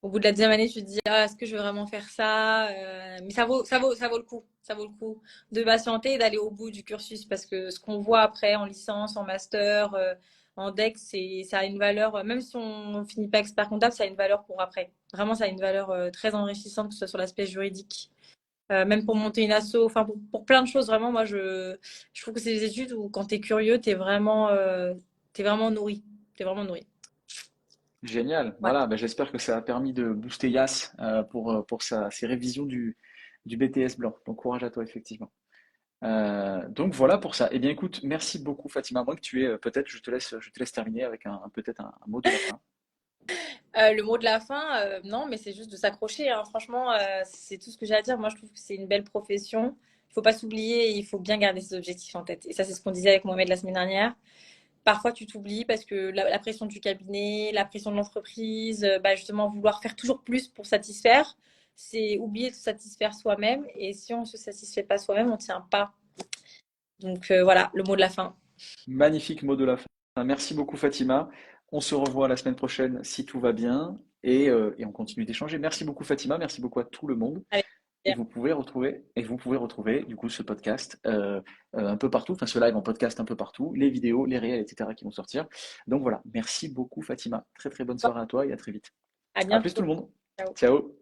S2: Au bout de la deuxième année, tu te dis, ah, est-ce que je veux vraiment faire ça? Mais ça vaut le coup. Ça vaut le coup de patienter et d'aller au bout du cursus parce que ce qu'on voit après en licence, en master, en DEC, ça a une valeur, même si on finit pas expert comptable, ça a une valeur pour après. Vraiment, ça a une valeur très enrichissante, que ce soit sur l'aspect juridique, même pour monter une asso, enfin pour plein de choses. Vraiment, moi, je trouve que c'est des études où quand tu es curieux, t'es vraiment nourri. T'es vraiment nourri.
S1: Génial.
S2: Ouais.
S1: Voilà, ben, j'espère que ça a permis de booster Yas pour ses révisions du BTS blanc. Donc, courage à toi, effectivement. Donc voilà pour ça. Eh bien écoute, merci beaucoup Fatima. Moi que tu es peut-être, je te laisse terminer avec peut-être un mot de la fin.
S2: Le mot de la fin, non, mais c'est juste de s'accrocher, hein. Franchement, c'est tout ce que j'ai à dire. Moi, je trouve que c'est une belle profession. Il faut pas s'oublier et il faut bien garder ses objectifs en tête. Et ça, c'est ce qu'on disait avec Mohamed la semaine dernière. Parfois, tu t'oublies parce que la pression du cabinet, la pression de l'entreprise, justement, vouloir faire toujours plus pour satisfaire, c'est oublier de se satisfaire soi-même. Et si on ne se satisfait pas soi-même, on ne tient pas. Donc voilà, le mot de la fin.
S1: Magnifique mot de la fin. Merci beaucoup Fatima. On se revoit la semaine prochaine si tout va bien et on continue d'échanger. Merci beaucoup Fatima. Merci beaucoup à tout le monde.
S2: Avec
S1: Et
S2: plaisir.
S1: vous pouvez retrouver du coup ce podcast un peu partout, enfin ce live en podcast un peu partout, les vidéos, les réels, etc. qui vont sortir. Donc voilà, merci beaucoup Fatima. Très très bonne soirée à toi et à très vite.
S2: À
S1: À plus tout
S2: bientôt.
S1: le monde.
S2: Ciao.
S1: Ciao.